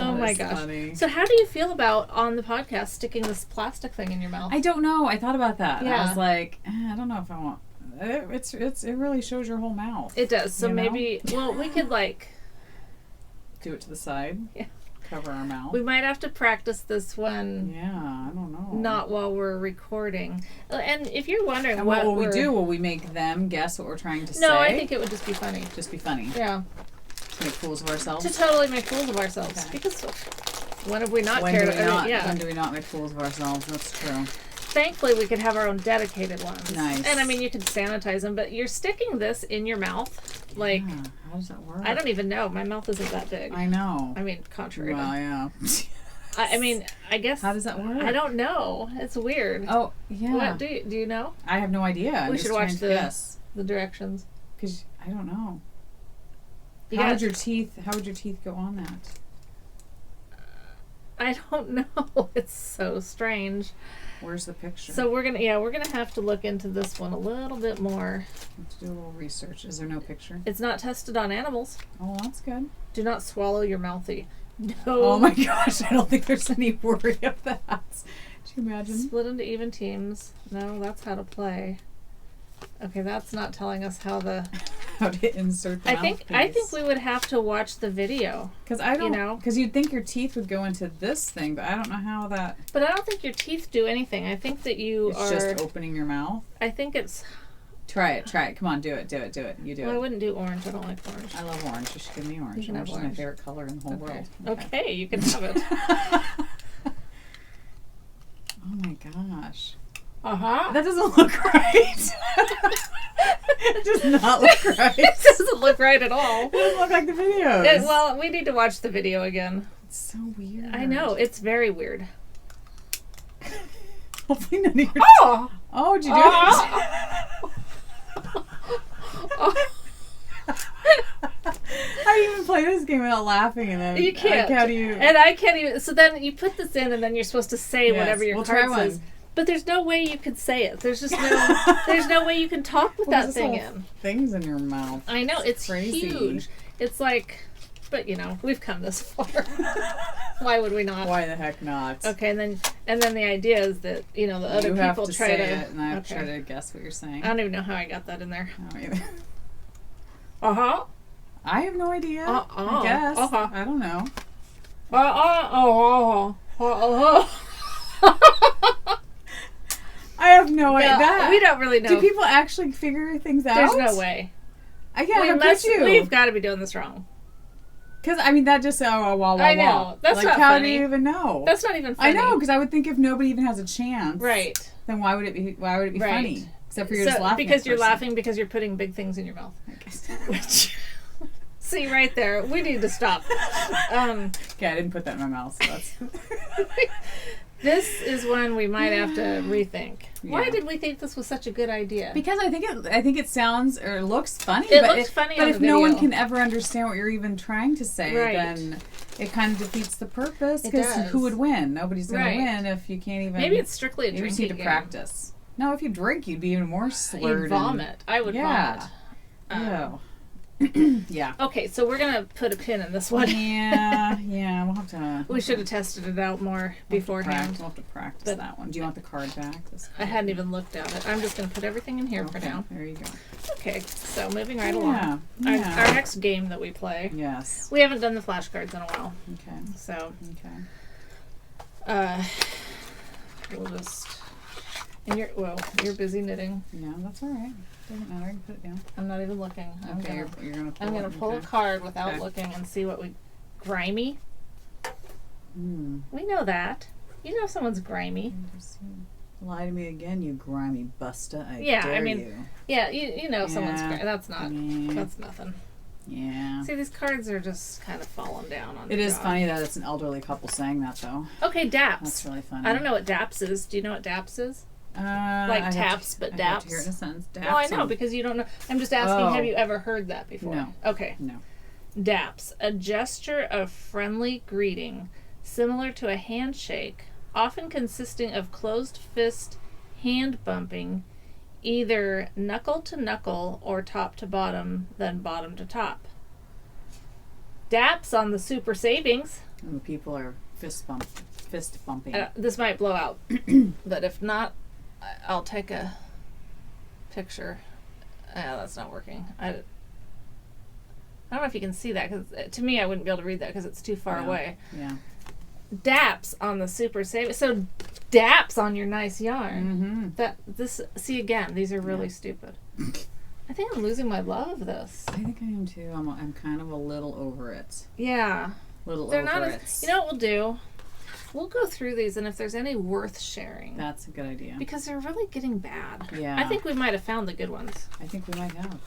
Oh my gosh. Funny. So how do you feel about, on the podcast, sticking this plastic thing in your mouth? I don't know. I thought about that. Yeah. I was like, I don't know if I want... It really shows your whole mouth. It does. So maybe... Well, we could, do it to the side. Yeah. Cover our mouth. We might have to practice this one. Yeah, I don't know. Not while we're recording. And if you're wondering and what will we do? Will we make them guess what we're trying to say? No, I think it would just be funny. Just be funny. Yeah. To make fools of ourselves? To totally make fools of ourselves. Okay. Because when have we not cared about it? Yeah. When do we not make fools of ourselves? That's true. Thankfully, we could have our own dedicated ones. Nice. And I mean, you could sanitize them, but you're sticking this in your mouth. Like, how does that work? I don't even know. My mouth isn't that big. I know. I mean, contrary. Well, yeah. I mean, I guess. How does that work? I don't know. It's weird. Oh, yeah. What do you know? I have no idea. We should watch the directions. Because I don't know. How would your teeth go on that? I don't know. It's so strange. Where's the picture? So we're gonna have to look into this one a little bit more. Let's do a little research. Is there no picture? It's not tested on animals. Oh, that's good. Do not swallow your mouthy. No. Oh my gosh, I don't think there's any worry of that. Do you imagine? Split into even teams. No, that's how to play. Okay, that's not telling us how to insert the mouthpiece. I think we would have to watch the video. Because I don't, because you'd think your teeth would go into this thing, but I don't know how that. But I don't think your teeth do anything. I think that it's just opening your mouth. I think it's. Try it. Come on, do it. You do it. I wouldn't do orange. I don't like orange. I love orange. You should give me orange. Orange is my favorite color in the whole world. Okay, you can have it. Oh my gosh. Uh-huh. That doesn't look right. It does not look right. It doesn't look right at all. It doesn't look like the videos. Well, we need to watch the video again. It's so weird. I know. It's very weird. Hopefully none of your... Oh, did you do it? How do you even play this game without laughing? And then you can't. How do you... And I can't even... So then you put this in and then you're supposed to say whatever your card says. But there's no way you could say it. There's just no... There's no way you can talk with that thing in. Things in your mouth. I know. It's crazy. Huge. It's like... But, we've come this far. Why would we not? Why the heck not? Okay, and then the idea is that, the other people have to try say to... it, and I have to try to guess what you're saying. I don't even know how I got that in there. I don't either. Uh-huh. I have no idea. Uh-uh. I guess. Uh-huh. I don't know. I have no idea. We don't really know. Do people actually figure things out? There's no way. I can't. We've got to be doing this wrong. Because, that just, I know. That's like, not how funny. do you even know? That's not even funny. I know, because I would think if nobody even has a chance. Right. Then why would it be funny? Except for you're just laughing. Because you're laughing because you're putting big things in your mouth. I guess. Which, see, right there. We need to stop. Okay, I didn't put that in my mouth, so that's... This is when we might have to rethink. Yeah. Why did we think this was such a good idea? Because I think it sounds or looks funny. It looks funny but on if the video. no one can ever understand what you're even trying to say, then it kind of defeats the purpose. Because who would win? Nobody's going to win if you can't even. Maybe it's strictly a drinking game. You need to practice. No, if you drink, you'd be even more slurred. You'd vomit. I would vomit. Yeah. Okay, so we're gonna put a pin in this one. Yeah, we'll have to. We should have tested it out more beforehand. We'll have to practice that one. Do you want the card back? I hadn't even looked at it. I'm just gonna put everything in here for now. There you go. Okay, so moving right along. Our next game that we play. Yes. We haven't done the flashcards in a while. Okay. So. Okay. We'll just. And you're busy knitting. Yeah, that's all right. Doesn't matter. I can put it down. I'm not even looking. Okay, you're gonna pull. I'm gonna pull a card without looking and see what we. Grimy. We know that. You know someone's grimy. Lie to me again, you grimy busta. I dare you. Yeah, you know someone's grimy. That's nothing. Yeah. See, these cards are just kind of falling down on. It is funny that it's an elderly couple saying that, though. Okay, DAPS. That's really funny. I don't know what DAPS is. Do you know what DAPS is? Like taps, but DAPS. I have to hear it in a sense. DAPS. Well, I know because you don't know. I'm just asking. Have you ever heard that before? No. Okay. No. DAPS, a gesture of friendly greeting, similar to a handshake, often consisting of closed fist hand bumping, either knuckle to knuckle or top to bottom, then bottom to top. DAPS on the super savings. And the people are fist bumping. This might blow out, but if not, I'll take a picture. That's not working. I don't know if you can see that because to me I wouldn't be able to read that because it's too far away. Yeah. DAPS on the super savings. So DAPS on your nice yarn. See again. These are really stupid. I think I'm losing my love of this. I think I am too. I'm kind of a little over it. Yeah. They're not over it. You know what we'll do? We'll go through these, and if there's any worth sharing. That's a good idea. Because they're really getting bad. Yeah. I think we might have found the good ones. I think we might have.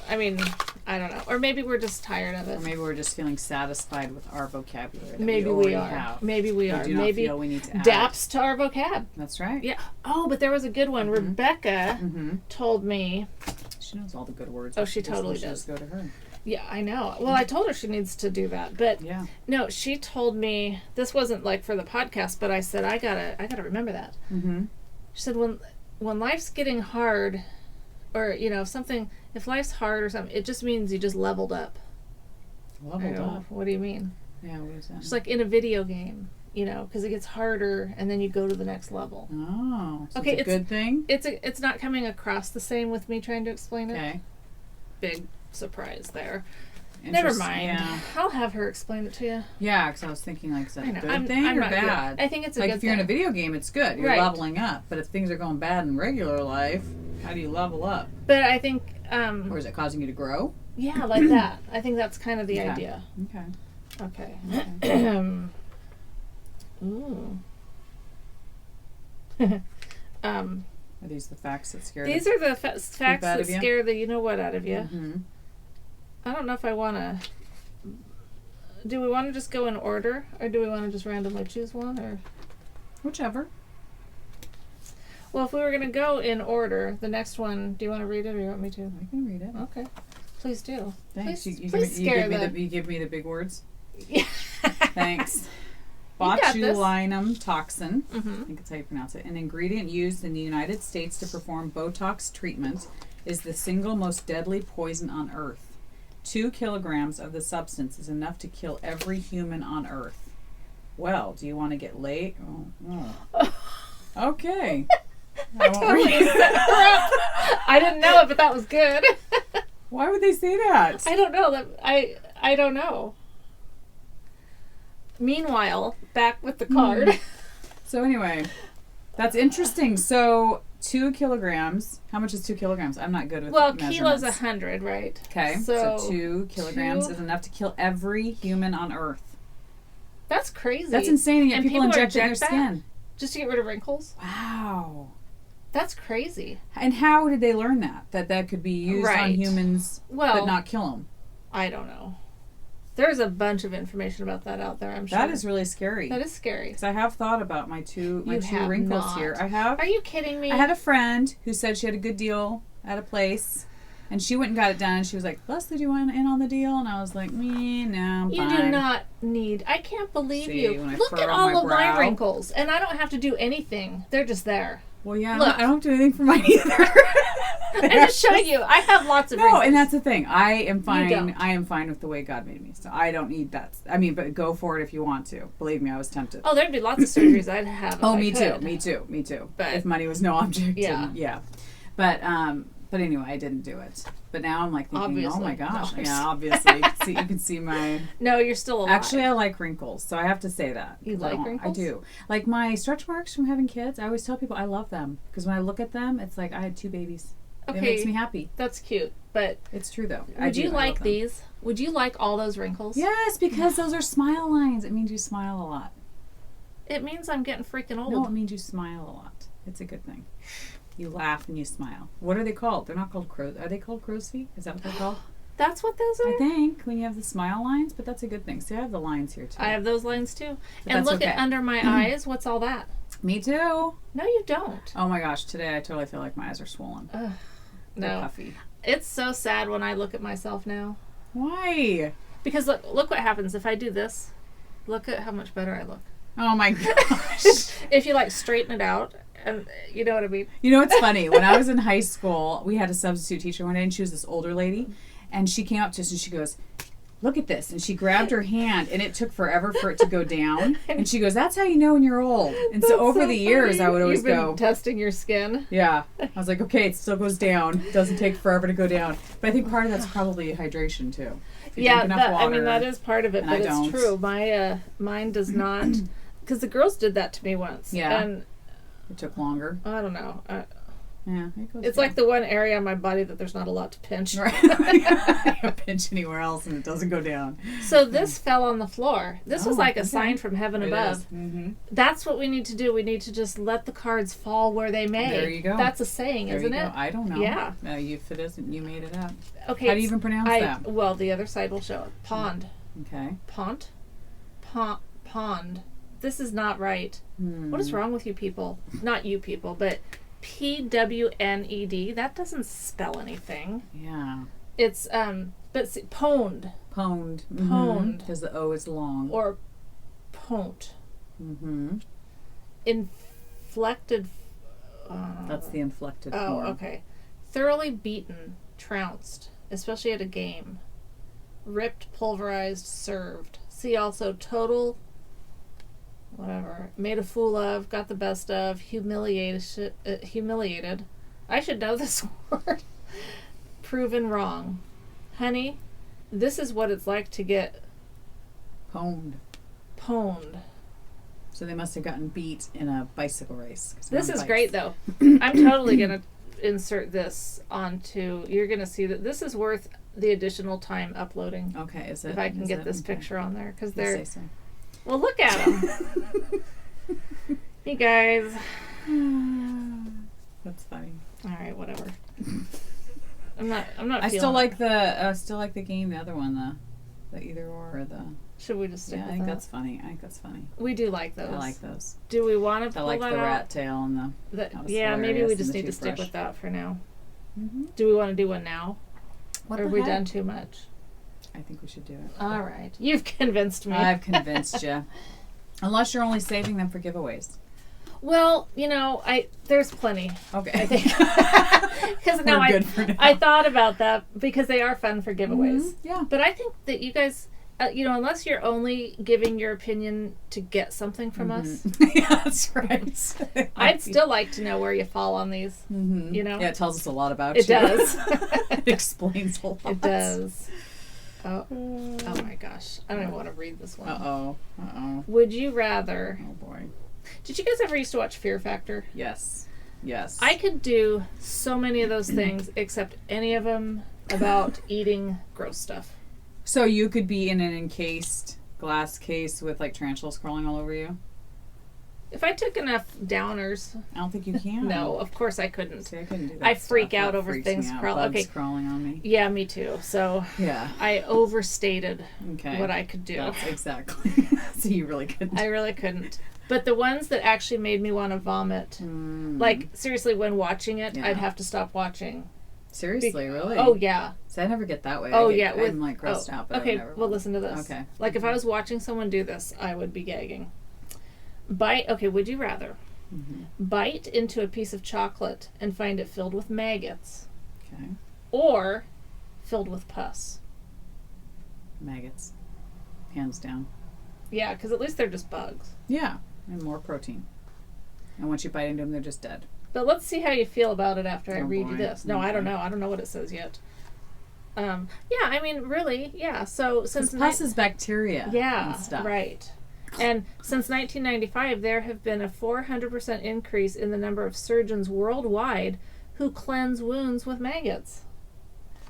I mean, I don't know. Or maybe we're just tired of it. Or maybe we're just feeling satisfied with our vocabulary. Maybe we are. Have. Maybe we are. Do not maybe feel we need to add. DAPS to our vocab. That's right. Yeah. Oh, but there was a good one. Rebecca told me. She knows all the good words. Oh, she totally does. Just go to her. Yeah, I know. Well, I told her she needs to do that, but Yeah. no, she told me this wasn't like for the podcast, but I said I gotta remember that. Mm-hmm. She said when life's getting hard, or if life's hard or something, it just means you just leveled up. Leveled up. What do you mean? Yeah, what is that? It's like in a video game, because it gets harder and then you go to the next level. Oh, so okay, it's a good thing? It's not coming across the same with me trying to explain it. Okay. Big surprise there. Never mind. Yeah. I'll have her explain it to you. Yeah, because I was thinking, like, is that a good thing I'm or not bad? good. I think it's a like good if you're thing. in a video game, it's good. You're Right. leveling up. But if things are going bad in regular life, how do you level up? But I think... or is it causing you to grow? Yeah, like that. I think that's kind of the Okay. idea. Okay. Okay. Ooh. Are these the facts that scare These are the facts that scare the you-know-what out of you. Mm-hmm. I don't know if I want to... Do we want to just go in order? Or do we want to just randomly choose one? Or Whichever. Well, if we were going to go in order, the next one... Do you want to read it or do you want me to? I can read it. Okay. Please do. Thanks. Please, You give me the big words. Yeah. Thanks. got this. Botulinum toxin, Mm-hmm. I think that's how you pronounce it, an ingredient used in the United States to perform Botox treatment, is the single most deadly poison on Earth. 2 kilograms of the substance is enough to kill every human on Earth. Well, do you want to get late? Oh. Okay. I won't read it. I didn't know it, but that was good. Why would they say that? I don't know. I don't know. Meanwhile, back with the card. So anyway, that's interesting. So 2 kilograms. How much is 2 kilograms? I'm not good with measurements. Kilo's 100, right? Okay, so 2 kilograms is enough to kill every human on Earth. That's crazy. That's insane. And yet And people inject it in their that? skin. Just to get rid of wrinkles? Wow. That's crazy. And how did they learn that? That could be used on Right. humans but not kill them? I don't know. There's a bunch of information about that out there, I'm sure. That is really scary. That is scary. Because I have thought about my two have wrinkles not. here. I have. Are you kidding me? I had a friend who said she had a good deal at a place, and she went and got it done. And she was like, "Leslie, do you want in on the deal?" And I was like, no, I'm You fine. do not need... I can't believe See, you. when I Look at furrow all my of my brow. wrinkles, and I don't have to do anything. They're just there. Well, yeah, Look. I don't have to do anything for mine either. I'm just showing you. I have lots of wrinkles. No, and that's the thing. I am fine. don't. I am fine with the way God made me, so I don't need that. I mean, but go for it if you want to. Believe me, I was tempted. Oh, there'd be lots of surgeries I'd have if Oh, I me could. too. Me too. But- if money was no object, Yeah. and, yeah. But anyway, I didn't do it. But now I'm like thinking, Obviously. oh my gosh, No. yeah, obviously. You can see my. No, you're still alive. Actually, I like wrinkles, so I have to say that. You 'Cause I like don't- wrinkles? I do. Like my stretch marks from having kids. I always tell people I love them because when I look at them, it's like I had 2 babies. Okay. It makes me happy. That's cute, but It's true though. would you I love like them. these? Would you like all those wrinkles? Yes, because those are smile lines. It means you smile a lot. It means I'm getting freaking old. No, it means you smile a lot. It's a good thing. You laugh and you smile. What are they called? They're not called crows. Are they called crow's feet? Is that what they're called? That's what those are? I think when you have the smile lines, but that's a good thing. See, I have the lines here too. I have those lines too. But And that's look at okay. under my eyes. What's all that? Me too. No, you don't. Oh my gosh, today I totally feel like my eyes are swollen. Ugh, They're no. puffy. It's so sad when I look at myself now. Why? Because look what happens if I do this. Look at how much better I look. Oh my gosh. If you like straighten it out, and you know what I mean. You know what's funny? When I was in high school, we had a substitute teacher one day, and she was this older lady, and she came up to us and she goes, "Look at this," and she grabbed her hand, and it took forever for it to go down, and she goes, "That's how you know when you're old." And so That's over so the years, funny. I would always You've been go, testing your skin. yeah. I was like, okay, it still goes down. It doesn't take forever to go down. But I think part of that's probably hydration too. If you Yeah, drink enough water, I mean that is part of it, and but I it's don't. true. Mine does not, because the girls did that to me once. Yeah. And it took longer. I don't know. Yeah, it goes It's down. like the one area on my body that there's not a lot to pinch. Right. I don't pinch anywhere else and it doesn't go down. So this fell on the floor. This was Oh, like a okay. sign from heaven above. Mm-hmm. That's what we need to do. We need to just let the cards fall where they may. There you go. That's a saying, There isn't you go. it? I don't know. Yeah. If it isn't, you made it up. Okay. How do you even pronounce that? Well, the other side will show it. Pond. Okay. Pond. This is not right. What is wrong with you people? Not you people, but PWNED. That doesn't spell anything. Yeah. It's But see, pwned. Pwned. Pwned. Because the O is long. Or pont. Mm-hmm. Inflected. That's the inflected Oh, form. okay. Thoroughly beaten, trounced, especially at a game. Ripped, pulverized, served. See also total, whatever, made a fool of, got the best of, humiliated. I should know this word. Proven wrong. Honey, this is what it's like to get Pwned. So they must have gotten beat in a bicycle race. This is great, though. I'm totally going to insert this onto... You're going to see that this is worth the additional time uploading. Okay, is it? If I can get this picture on there. Because they're... Say so. Well, look at them. You guys. That's funny. All right, whatever. I'm not I feeling still like it. the game, the other one, the either or the... Should we just stick Yeah, with I think that? that's funny. We do like those. I like those. Do we want to I pull like that the out? rat tail and Yeah, maybe we hilarious, just and the need to stick toothbrush. with that for now. Mm-hmm. Do we want to do one now? What or the have we heck? done too much? I think we should do it. All right. You've convinced me. I've convinced you. Unless you're only saving them for giveaways. Well, there's plenty. Okay. I think. Because We're good for now. I thought about that because they are fun for giveaways. Mm-hmm. Yeah. But I think that you guys, unless you're only giving your opinion to get something from us, yeah, that's right. I'd still like to know where you fall on these. Mm-hmm. You know? Yeah, it tells us a lot about It you. does. It explains a lot. It does. Oh my gosh. I don't even want to read this one. Uh-oh. Would you rather... Oh, boy. Did you guys ever used to watch Fear Factor? Yes. I could do so many of those things, except any of them about eating gross stuff. So you could be in an encased glass case with, like, tarantulas crawling all over you? If I took enough downers... I don't think you can. No, of course I couldn't. See, I couldn't do that. I freak stuff. out That over freaks things me out. crawling. Bugs crawling on me. Yeah, me too. So Yeah. I overstated Okay. what I could do. That's exactly. So you really couldn't. I really couldn't. But the ones that actually made me want to vomit, like, seriously, when watching it, Yeah. I'd have to stop watching. Seriously, really? Oh, yeah. So I never get that way. I'm like grossed out, but okay, I never well, listen to this. Okay. Like, if I was watching someone do this, I would be gagging. Would you rather bite into a piece of chocolate and find it filled with maggots, Okay. or filled with pus? Maggots. Hands down. Yeah, because at least they're just bugs. Yeah. And more protein. And once you bite into them, they're just dead. But let's see how you feel about it after I Oh, read boy. you this. No, I don't know. I don't know what it says yet. Yeah, I mean, really, yeah. So since Pus is bacteria. yeah, And stuff. right. And since 1995, there have been a 400% increase in the number of surgeons worldwide who cleanse wounds with maggots.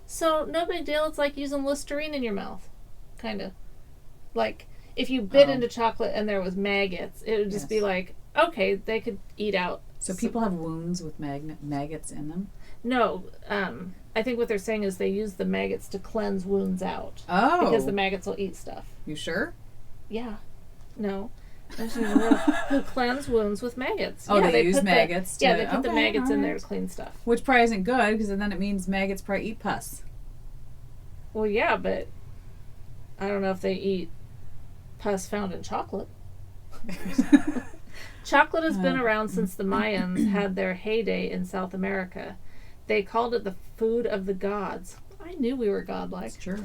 So no big deal. It's like using Listerine in your mouth, kind of. Like if you bit into chocolate and there was maggots, it would just be like, okay, they could eat out. So people have wounds with maggots in them? No, I think what they're saying is they use the maggots to cleanse wounds out. Oh. Because the maggots will eat stuff. You sure? Yeah. No. Who cleanse wounds with maggots. Oh, yeah, they use put maggots to... Yeah, they put the maggots in there alright. to clean stuff. Which probably isn't good, because then it means maggots probably eat pus. Well, yeah, but I don't know if they eat pus found in chocolate. Chocolate has been around since the Mayans had their heyday in South America. They called it the food of the gods. I knew we were godlike. Sure.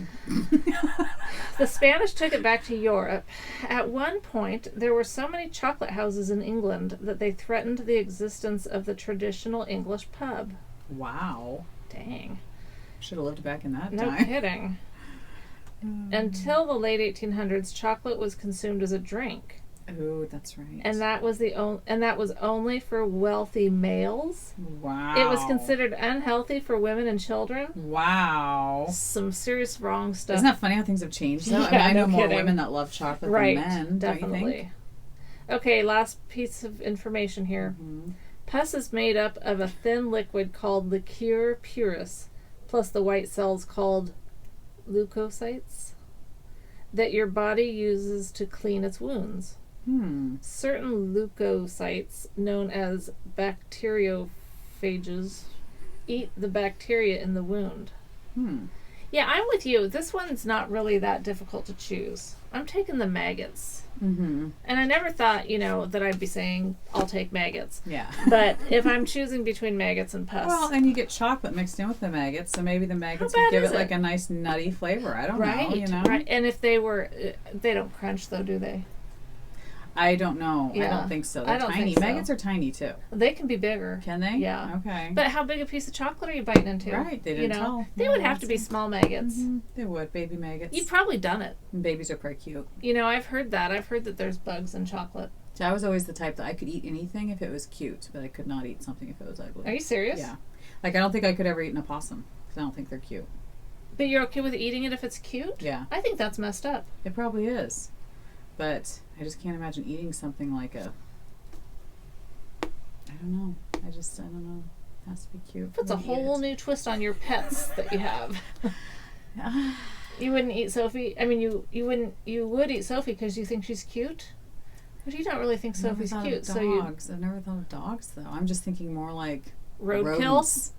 The Spanish took it back to Europe. At one point, there were so many chocolate houses in England that they threatened the existence of the traditional English pub. Wow. Dang. Should have lived back in that No time. kidding. Until the late 1800s, chocolate was consumed as a drink. Oh, that's right. And that was only for wealthy males. Wow. It was considered unhealthy for women and children. Wow. Some serious wrong stuff. Isn't that funny how things have changed, though? Yeah, I know no more kidding. women that love chocolate Right, than men, don't you definitely. think? Okay, last piece of information here. Pus is made up of a thin liquid called liqueur purus, plus the white cells called leukocytes that your body uses to clean its wounds. Certain leukocytes, known as bacteriophages, eat the bacteria in the wound. Yeah, Yeah, I'm with you. This one's not really that difficult to choose. I'm taking the maggots. Mm-hmm. And I never thought, that I'd be saying I'll take maggots. Yeah. But if I'm choosing between maggots and pus. Well, and you get chocolate mixed in with the maggots, so maybe the maggots would give it like a nice nutty flavor. I don't know, Right. And if they don't crunch though, do they? I don't know. Yeah. I don't think so. They're I don't tiny. think so. Maggots are tiny too. They can be bigger. Can they? Yeah. Okay. But how big a piece of chocolate are you biting into? Right. They didn't tell. They would have to be small maggots. Mm-hmm. They would. Baby maggots. You've probably done it. And babies are pretty cute. I've heard that. I've heard that there's bugs in chocolate. So I was always the type that I could eat anything if it was cute, but I could not eat something if it was ugly. Are you serious? Yeah. Like, I don't think I could ever eat an opossum because I don't think they're cute. But you're okay with eating it if it's cute? Yeah. I think that's messed up. It probably is. But I just can't imagine eating something like a... I don't know. I don't know. It has to be cute. Puts a whole new twist on your pets that you have. You wouldn't eat Sophie. I mean, you would eat Sophie because you think she's cute? But you don't really think Sophie's cute. Dogs. I've never thought of dogs, though. I'm just thinking more like... Roadkill?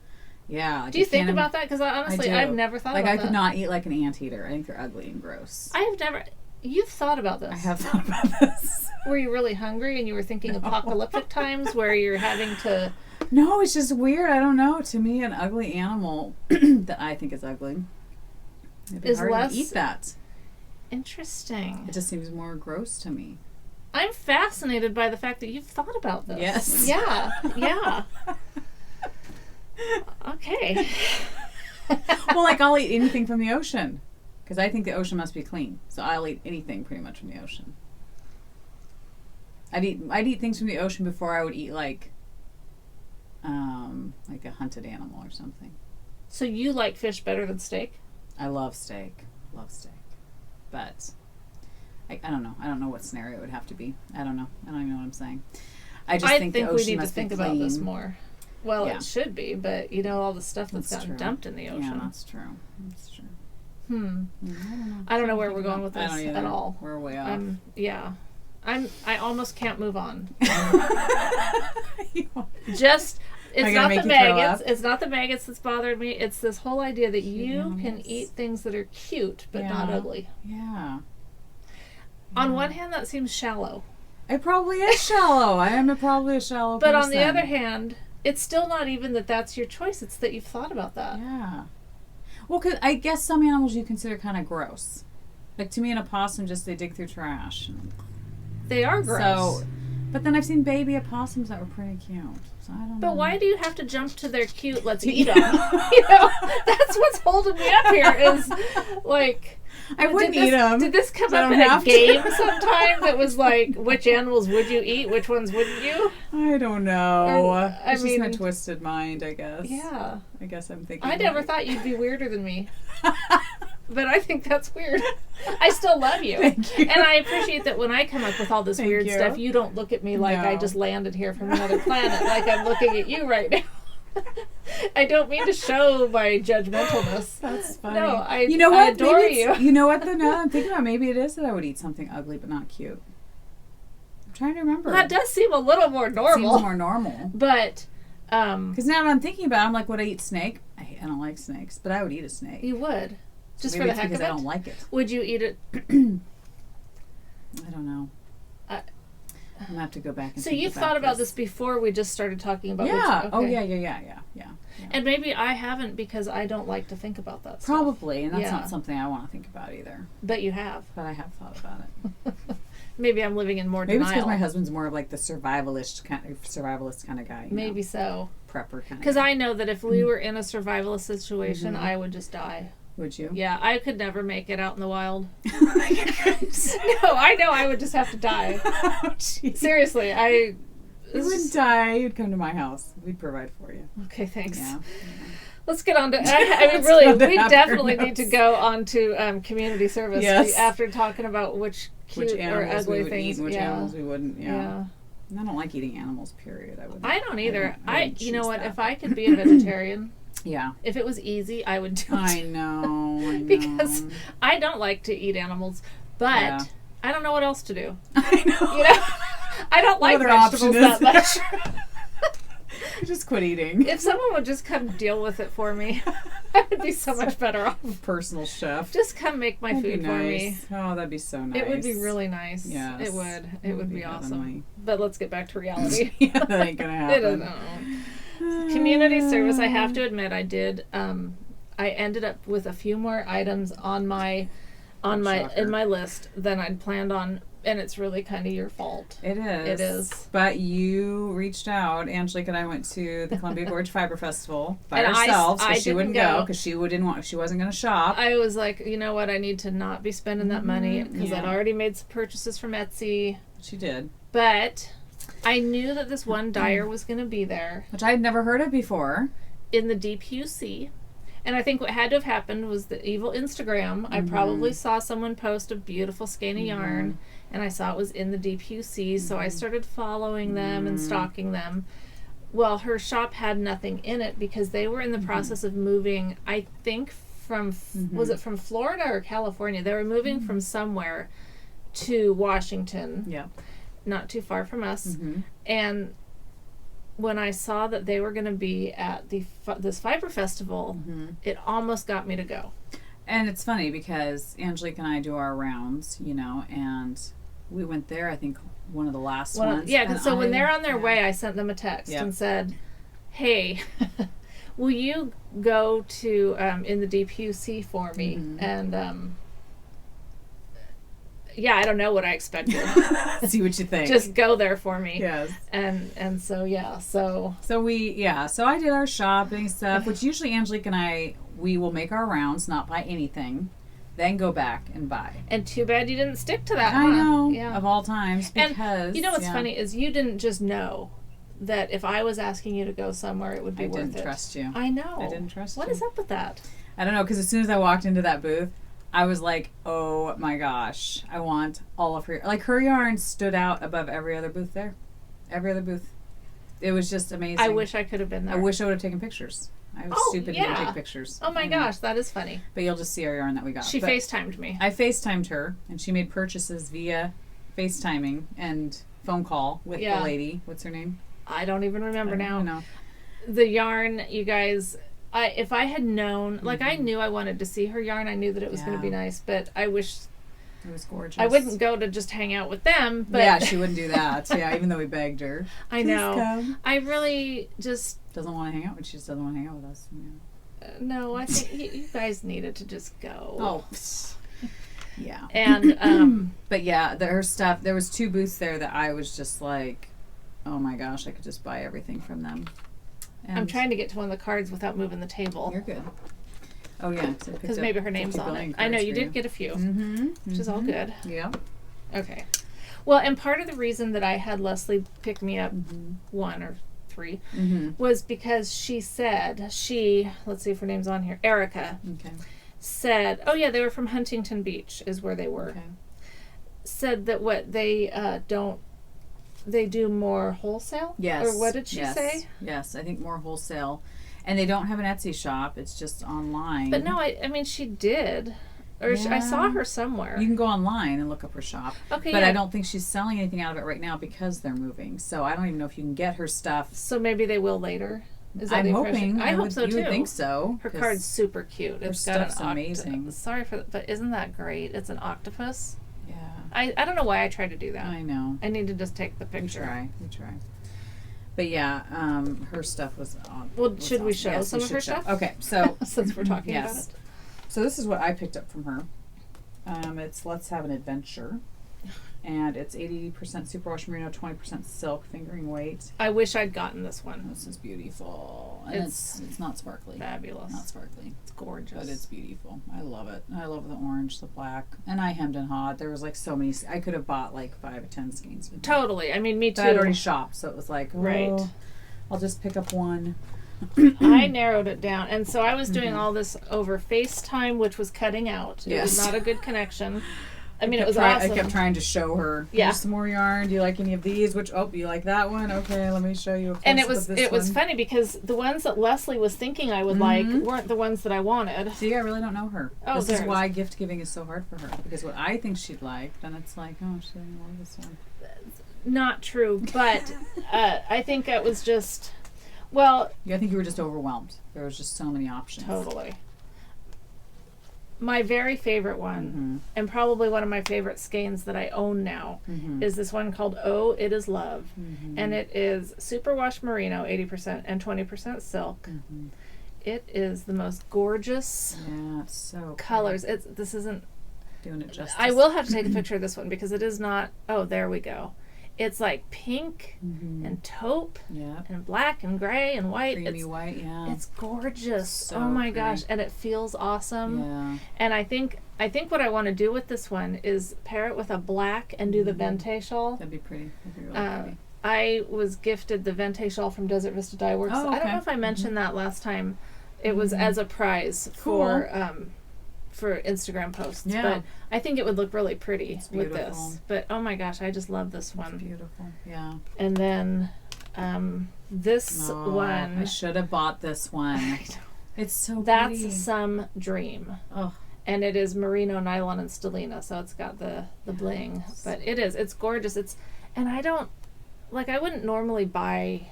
Yeah. Like do you think about that? Because honestly, I've never thought about that. Like, I could not eat like an anteater. I think they're ugly and gross. I have never... You've thought about this. I have thought about this. Were you really hungry and you were thinking apocalyptic times where you're having to... No, it's just weird. I don't know. To me, an ugly animal that I think is ugly, it'd be hard to eat that. Interesting. It just seems more gross to me. I'm fascinated by the fact that you've thought about this. Yes. Yeah. Yeah. Okay. Well, like, I'll eat anything from the ocean because I think the ocean must be clean. So I'll eat anything pretty much from the ocean. I'd eat things from the ocean before I would eat like a hunted animal or something. So you like fish better than steak? I love steak. But I don't know. I don't know what scenario it would have to be. I don't know. I don't even know what I'm saying. I think the ocean we need to must think be about this more. Well, Yeah. It should be, but all the stuff that's gotten dumped in the ocean. Yeah, that's true. I don't know where we're going with this at all. We're way off. I almost can't move on. It's Am I not gonna the make you maggots. throw up? It's not the maggots that's bothered me. It's this whole idea that you animals. can eat things that are cute but not ugly. Yeah. On one hand, that seems shallow. It probably is shallow. I am probably a shallow person. But on the other hand, it's still not even that that's your choice. It's that you've thought about that. Yeah. Well, cause I guess some animals you consider kind of gross. Like, to me, an opossum, they dig through trash. They are gross. But then I've seen baby opossums that were pretty cute. So I don't know. But why do you have to jump to their cute, let's eat them? That's what's holding me up here is, like... I wouldn't eat them. Did this come up in a game sometime that was like, which animals would you eat, which ones wouldn't you? I don't know. It's just my twisted mind, I guess. Yeah. I guess I'm thinking... I never thought you'd be weirder than me. But I think that's weird. I still love you. Thank you. And I appreciate that when I come up with all this weird stuff, you don't look at me like I just landed here from another planet, like I'm looking at you right now. I don't mean to show my judgmentalness. That's funny. No, I Maybe adore you. You know what, though? Now I'm thinking about maybe it is that I would eat something ugly but not cute. I'm trying to remember. That does seem a little more normal. Seems more normal. But... Because now that I'm thinking about it, I'm like, would I eat snake? I don't like snakes, but I would eat a snake. You would? Just maybe for the heck of it? I don't like it. Would you eat it? I don't know. I'm going to have to go back and So think you've thought about this before we just started talking about Yeah. Oh, yeah. And maybe I haven't because I don't like to think about that stuff. Probably, and that's not something I want to think about either. But you have. But I have thought about it. Maybe I'm living in more Maybe denial. it's because my husband's more of like the survivalist kind of guy. Maybe so. Prepper kind of. Because I know that if we were in a survivalist situation, I would just die. Would you? Yeah, I could never make it out in the wild. No, I know I would just have to die. Oh, seriously, You wouldn't die. You'd come to my house. We'd provide for you. Okay, thanks. Yeah. Let's get on to... I mean, really, we definitely need to go on to community service after talking about which cute or ugly we things. Eat, which animals we wouldn't. Yeah. I don't like eating animals, period. I don't either. You know what? If I could be a vegetarian... Yeah. If it was easy, I would do it. I know. Because I don't like to eat animals, but I don't know what else to do. I know. I don't like vegetables that much. Just quit eating. If someone would just come deal with it for me, I would be so much better off. Personal chef. Just come make my food for me. Oh, that'd be so nice. It would be really nice. Yes. It would. It would be awesome. Heavenly. But let's get back to reality. Yeah, that ain't gonna happen. It isn't. Community service, I have to admit, I did. I ended up with a few more items in my list than I'd planned on, and it's really kind of your fault. It is. It is. But you reached out. Angelique and I went to the Columbia Gorge Fiber Festival by And ourselves I because she wouldn't go because she wasn't going to shop. I was like, you know what? I need to not be spending that money because I'd already made some purchases from Etsy. She did. But I knew that this one dyer was going to be there, which I had never heard of before, in the DPUC. And I think what had to have happened was the evil Instagram. I probably saw someone post a beautiful skein of yarn, and I saw it was in the DPUC, so I started following them and stalking them. Well, her shop had nothing in it because they were in the process of moving, I think from, was it from Florida or California? They were moving from somewhere to Washington. Yeah. Not too far from us. And when I saw that they were going to be at this fiber festival, it almost got me to go. And it's funny because Angelique and I do our rounds, and we went there, I think, one of the last ones. Yeah, so when they're on their way, I sent them a text and said, hey, will you go to in the DPUC for me? And I don't know what I expected. See what you think. Just go there for me. Yes. And so So I did our shopping stuff, which usually Angelique and we will make our rounds, not buy anything, then go back and buy. And too bad you didn't stick to that. I know. Yeah. Of all times, because and you know what's funny is you didn't just know that if I was asking you to go somewhere, it would be worth it. I didn't trust you. I know. I didn't trust you. What is up with that? I don't know, because as soon as I walked into that booth, I was like, oh my gosh, I want all of her. Like, her yarn stood out above every other booth there. Every other booth. It was just amazing. I wish I could have been there. I wish I would have taken pictures. I was stupid and didn't take pictures. Oh my gosh, that is funny. But you'll just see our yarn that we got. She FaceTimed me. I FaceTimed her, and she made purchases via FaceTiming and phone call with the lady. What's her name? I don't even remember now. No. The yarn, you guys... if I had known, like I knew I wanted to see her yarn, I knew that it was going to be nice, but I wish it was gorgeous. I wouldn't go to just hang out with them, but yeah, she wouldn't do that. Even though we begged her. I know. Come. I really just doesn't want to hang out with. She just doesn't want to hang out with us. No, I think you guys needed to just go. Oh. Yeah. And but yeah, her stuff. There was 2 booths there that I was just like, oh my gosh, I could just buy everything from them. And I'm trying to get to one of the cards without moving the table. You're good. Oh, yeah. Because maybe her name's on it. I know, you did get a few, which is all good. Yeah. Okay. Well, and part of the reason that I had Leslie pick me up 1 or 3 was because she said, let's see if her name's on here, Erica, said, oh yeah, they were from Huntington Beach is where they were. Okay. Said that what they they do more wholesale? Yes. Or what did she say? Yes, I think more wholesale. And they don't have an Etsy shop. It's just online. But no, I mean, she did. Or I saw her somewhere. You can go online and look up her shop. Okay, but I don't think she's selling anything out of it right now because they're moving. So I don't even know if you can get her stuff. So maybe they will later? Is that I'm hoping. I hope so, too. You would think so. Her card's super cute. Her stuff's amazing. Sorry for that, but isn't that great? It's an octopus. Yeah. I don't know why I tried to do that. I know. I need to just take the picture. We try. But yeah, her stuff was on. Well, should we show some of her stuff? Okay, so since we're talking about it. So this is what I picked up from her. It's Let's Have an Adventure. And it's 80% superwash merino, 20% silk, fingering weight. I wish I'd gotten this one. This is beautiful. And it's not sparkly. Fabulous. Not sparkly. It's gorgeous. But it's beautiful. I love it. I love the orange, the black. And I hemmed and hawed. There was like so many. I could have bought like 5 or 10 skeins. Totally. I mean, me too. But I'd already shopped, so it was like, right. I'll just pick up one. I narrowed it down. And so I was doing all this over FaceTime, which was cutting out. It was not a good connection. I mean, it was awesome. I kept trying to show her. Here's some more yarn. Do you like any of these? You like that one? Okay, let me show you a close-up and of this it was funny because the ones that Leslie was thinking I would like weren't the ones that I wanted. See, I really don't know her. Oh, this is why gift giving is so hard for her. Because what I think she'd like, then it's like, oh, she doesn't love this one. Not true, but I think it was just... Well, I think you were just overwhelmed. There was just so many options. totally. My very favorite one, and probably one of my favorite skeins that I own now, is this one called Oh, It Is Love. And it is superwash merino, 80% and 20% silk. It is the most gorgeous colors. This isn't doing it justice. I will have to take a picture of this one because it is not. Oh, there we go. It's like pink and taupe and black and gray and white. Creamy white, It's gorgeous. So oh my pretty. gosh, and it feels awesome. Yeah. And I think what I want to do with this one is pair it with a black and do the vente shawl. That'd be pretty. That'd be really pretty. I was gifted the vente shawl from Desert Vista Dye Works. Oh, okay. I don't know if I mentioned that last time. It was as a prize for Instagram posts. Yeah. But I think it would look really pretty with this. But oh my gosh, I just love this one. It's beautiful. Yeah. And then this one. I should have bought this one. It's so That's pretty. Some Dream. Oh. And it is merino, nylon, and stellina, so it's got the bling. But it's gorgeous. And I don't, I wouldn't normally buy,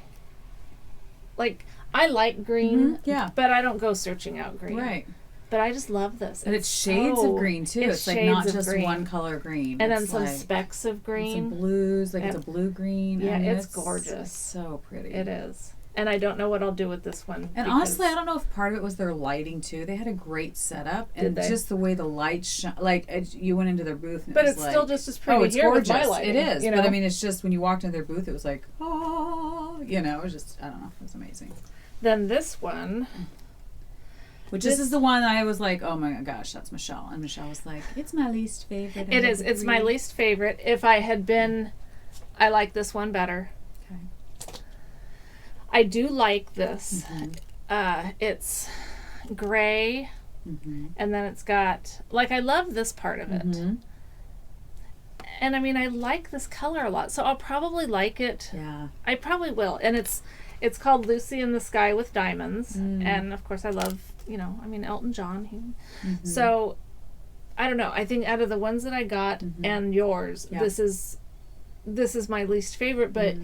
I like green, but I don't go searching out green. Right. But I just love this. And it's shades of green, too. It's not just green. one color green. And it's then some specks of green. Some blues, it's a blue green. Yeah, I mean, it's gorgeous. It's so pretty. It is. And I don't know what I'll do with this one. And honestly, I don't know if part of it was their lighting, too. They had a great setup. And just the way the light shone. You went into their booth. And but it was it's still just as pretty. Oh, it's gorgeous. With my lighting, it is. You know? But I mean, it's just when you walked into their booth, it was like, oh, it was just, I don't know. It was amazing. Then this one. This is the one I was like, oh my gosh, that's Michelle. And Michelle was like, it's my least favorite. It is. It's my least favorite. If I had been, I like this one better. Okay. I do like this. It's gray, and then it's got, I love this part of it. And I mean, I like this color a lot, so I'll probably like it. Yeah. I probably will. And it's called Lucy in the Sky with Diamonds. And of course I love, Elton John. So I don't know. I think out of the ones that I got and yours, this is my least favorite, but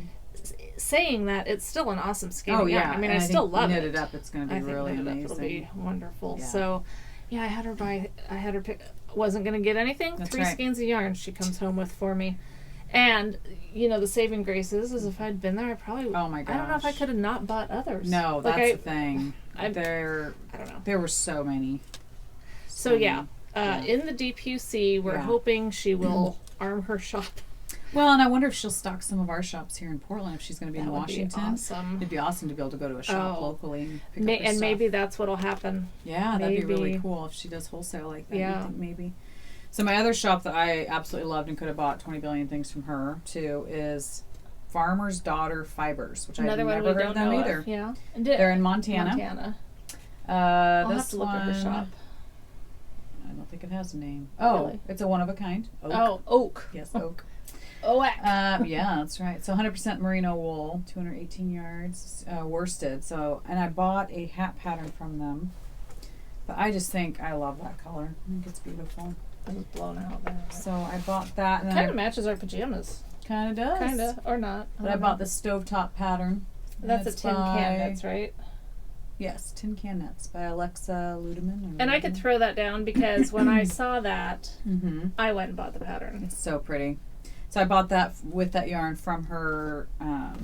saying that, it's still an awesome skein. Oh yeah. I mean, I still love it. Knit it up, it's going to be really amazing. It'll be wonderful. Yeah. So I had her pick, wasn't going to get anything. That's 3 skeins of yarn she comes home with for me. And, the saving grace is if I'd been there, I probably... Oh, my gosh. I don't know if I could have not bought others. No, that's the thing. I don't know. There were so many. So, in the DPUC, we're hoping she will arm her shop. Well, and I wonder if she'll stock some of our shops here in Portland if she's going to be in Washington. Be awesome. It'd be awesome to be able to go to a shop locally and pick up her and stuff. maybe that's what'll happen. Yeah, that'd be really cool if she does wholesale like that. Yeah. You think maybe. So my other shop that I absolutely loved and could have bought 20 billion things from her too is Farmer's Daughter Fibers, which I've never heard of them either. Yeah, they're in Montana. I'll have this to look at her shop. I don't think it has a name. Oh, really? It's a one of a kind. Oak. Oh, oak. Yes, oak. Yeah, that's right. So 100% merino wool, 218 yards, worsted. So, and I bought a hat pattern from them. But I just think I love that color. I think it's beautiful. It was blown out there. So I bought that. And kind of matches our pajamas. Kind of does. Kind of, or not. But I bought the stovetop pattern. That's a tin can knits, right? Yes, Tin Can Knits by Alexa Ludeman. And I could throw that down because when I saw that, I went and bought the pattern. It's so pretty. So I bought that with that yarn from her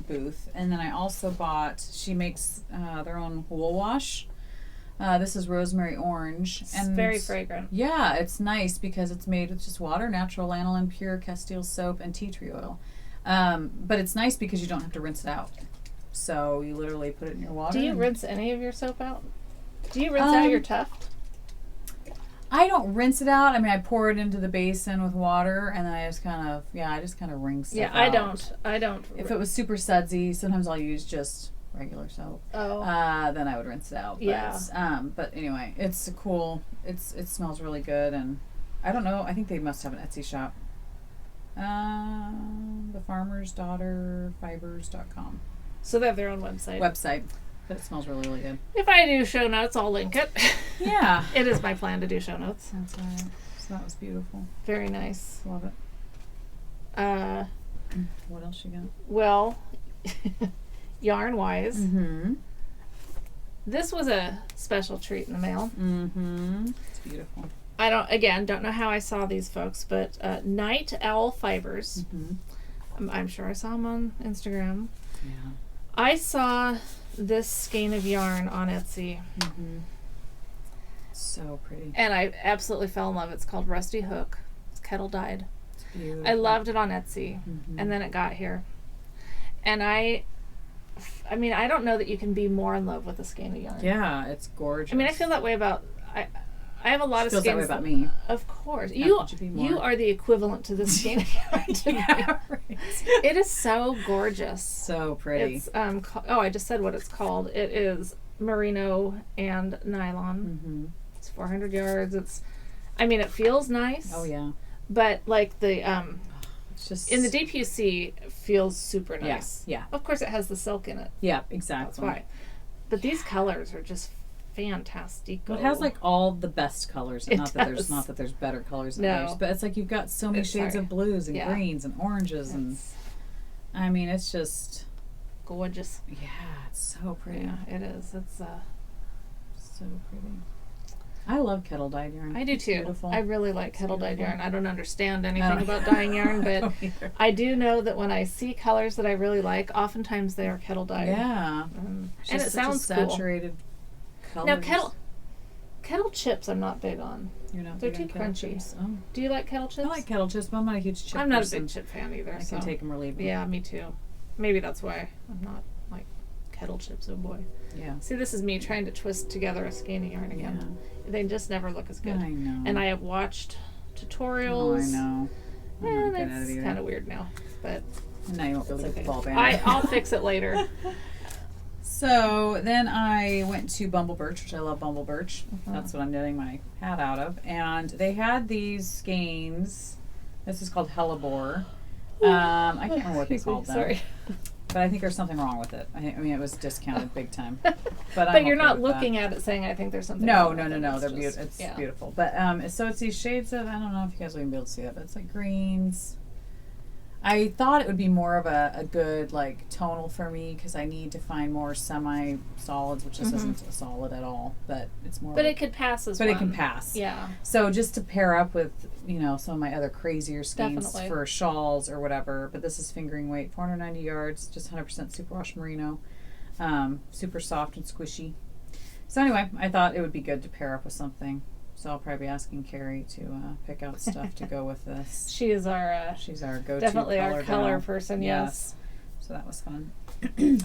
booth. And then I also bought, she makes their own wool wash. This is Rosemary Orange. It's very fragrant. Yeah, it's nice because it's made with just water, natural lanolin, pure Castile soap, and tea tree oil. But it's nice because you don't have to rinse it out. So you literally put it in your water. Do you rinse any of your soap out? Do you rinse out your tuft? I don't rinse it out. I mean, I pour it into the basin with water, and then I just kind of, wring stuff out. Yeah, I don't. If it was super sudsy, sometimes I'll use just regular soap. Oh. Then I would rinse it out. But, yeah. But anyway, it's cool. It smells really good, and I don't know. I think they must have an Etsy shop. The Farmer's Daughter Fibers.com. So they have their own website. But it smells really, really good. If I do show notes, I'll link it. Yeah. It is my plan to do show notes. That's right. So that was beautiful. Very nice. Love it. What else you got? Well, yarn wise. Mm-hmm. This was a special treat in the mail. Mm-hmm. It's beautiful. I don't know how I saw these folks, but Night Owl Fibers. Mm-hmm. I'm sure I saw them on Instagram. Yeah. I saw this skein of yarn on Etsy. Mm-hmm. So pretty. And I absolutely fell in love. It's called Rusty Hook. It's kettle dyed. It's beautiful. I loved it on Etsy. Mm-hmm. And then it got here. And I mean, I don't know that you can be more in love with a skein of yarn. Yeah, it's gorgeous. I mean, I feel that way about... I have a lot of skeins. Feels that way about me. Of course. You are the equivalent to this skein of yarn to me. Right. It is so gorgeous. So pretty. It's I just said what it's called. It is merino and nylon. Mm-hmm. It's 400 yards. It feels nice. Oh yeah. But like the it's just in the DPC it feels super nice. Yeah. Of course it has the silk in it. Yeah, exactly. That's why. But these colors are just fantastic. Well, it has like all the best colors. Not that there's better colors than others, but it's like you've got so many shades of blues and greens and oranges it's just gorgeous. Yeah, it's so pretty. Yeah, it is. It's so pretty. I love kettle dyed yarn. I do too. Beautiful. I really like kettle dyed yarn. I don't understand anything about dyeing yarn, but I do know that when I see colors that I really like, oftentimes they are kettle dyed. Yeah, and it sounds saturated. Cool. Now kettle chips I'm not big on. You're not. They're too crunchy. Chips? Oh. Do you like kettle chips? I like kettle chips, but I'm not a huge chip I'm not person. a big chip fan either. I can take them or leave them. Yeah, me too. Maybe that's why I'm not like kettle chips. Oh boy. Yeah. See, this is me trying to twist together a skein of yarn again. Yeah. They just never look as good. I know. And I have watched tutorials. Oh, I know. And it's kind of weird now, but now you won't be able to get the ball band. I'll fix it later. So then I went to Bumble Birch, which I love Bumble Birch. That's what I'm knitting my hat out of. And they had these skeins. This is called Hellebore. I can't remember what they called them. Sorry. But I think there's something wrong with it. I mean, it was discounted big time. But you're not looking at it saying, I think there's something wrong with it. No. They're beautiful. It's beautiful. But so it's these shades of, I don't know if you guys will even be able to see that, but it's like greens. I thought it would be more of a good like tonal for me because I need to find more semi-solids, which this isn't a solid at all, but it's more. But it could pass as well. But it can pass. Yeah. So just to pair up with some of my other crazier skeins for shawls or whatever. But this is fingering weight, 490 yards, just 100% superwash merino, super soft and squishy. So anyway, I thought it would be good to pair up with something. So I'll probably be asking Carrie to pick out stuff to go with this. She's our go-to definitely our color person. Yes. So that was fun.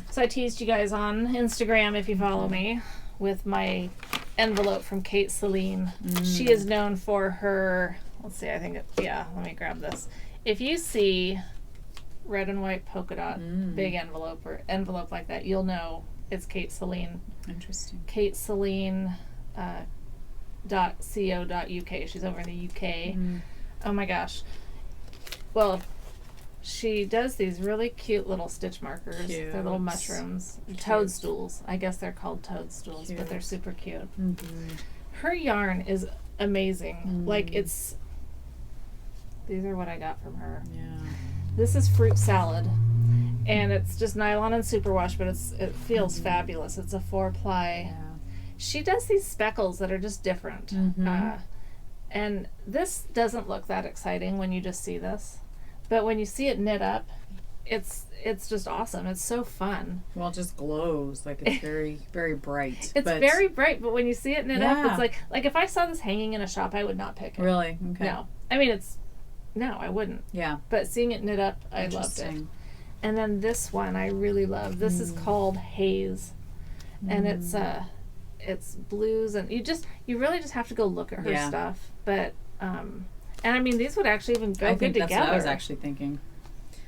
So I teased you guys on Instagram if you follow me with my envelope from Kate Celine. She is known for her. Let's see. Let me grab this. If you see red and white polka dot big envelope or envelope like that, you'll know it's Kate Celine. Interesting. Kate Celine. .co.uk. She's over in the UK. Oh my gosh. Well, she does these really cute little stitch markers. Cute. They're little mushrooms. Toadstools. I guess they're called toadstools, but they're super cute. Her yarn is amazing. Like these are what I got from her. Yeah. This is fruit salad. And it's just nylon and superwash, but it feels fabulous. It's a 4-ply. Yeah. She does these speckles that are just different. And this doesn't look that exciting when you just see this. But when you see it knit up, it's just awesome. It's so fun. Well, it just glows. Like it's very, very bright. It's very bright, but when you see it knit up, it's like if I saw this hanging in a shop, I would not pick it. Really? Okay. No. I mean, no, I wouldn't. Yeah. But seeing it knit up, I loved it. And then this one I really love. This is called Haze. And it's blues, and you really just have to go look at her stuff. But and I mean, these would actually even go good together. That's what I was actually thinking.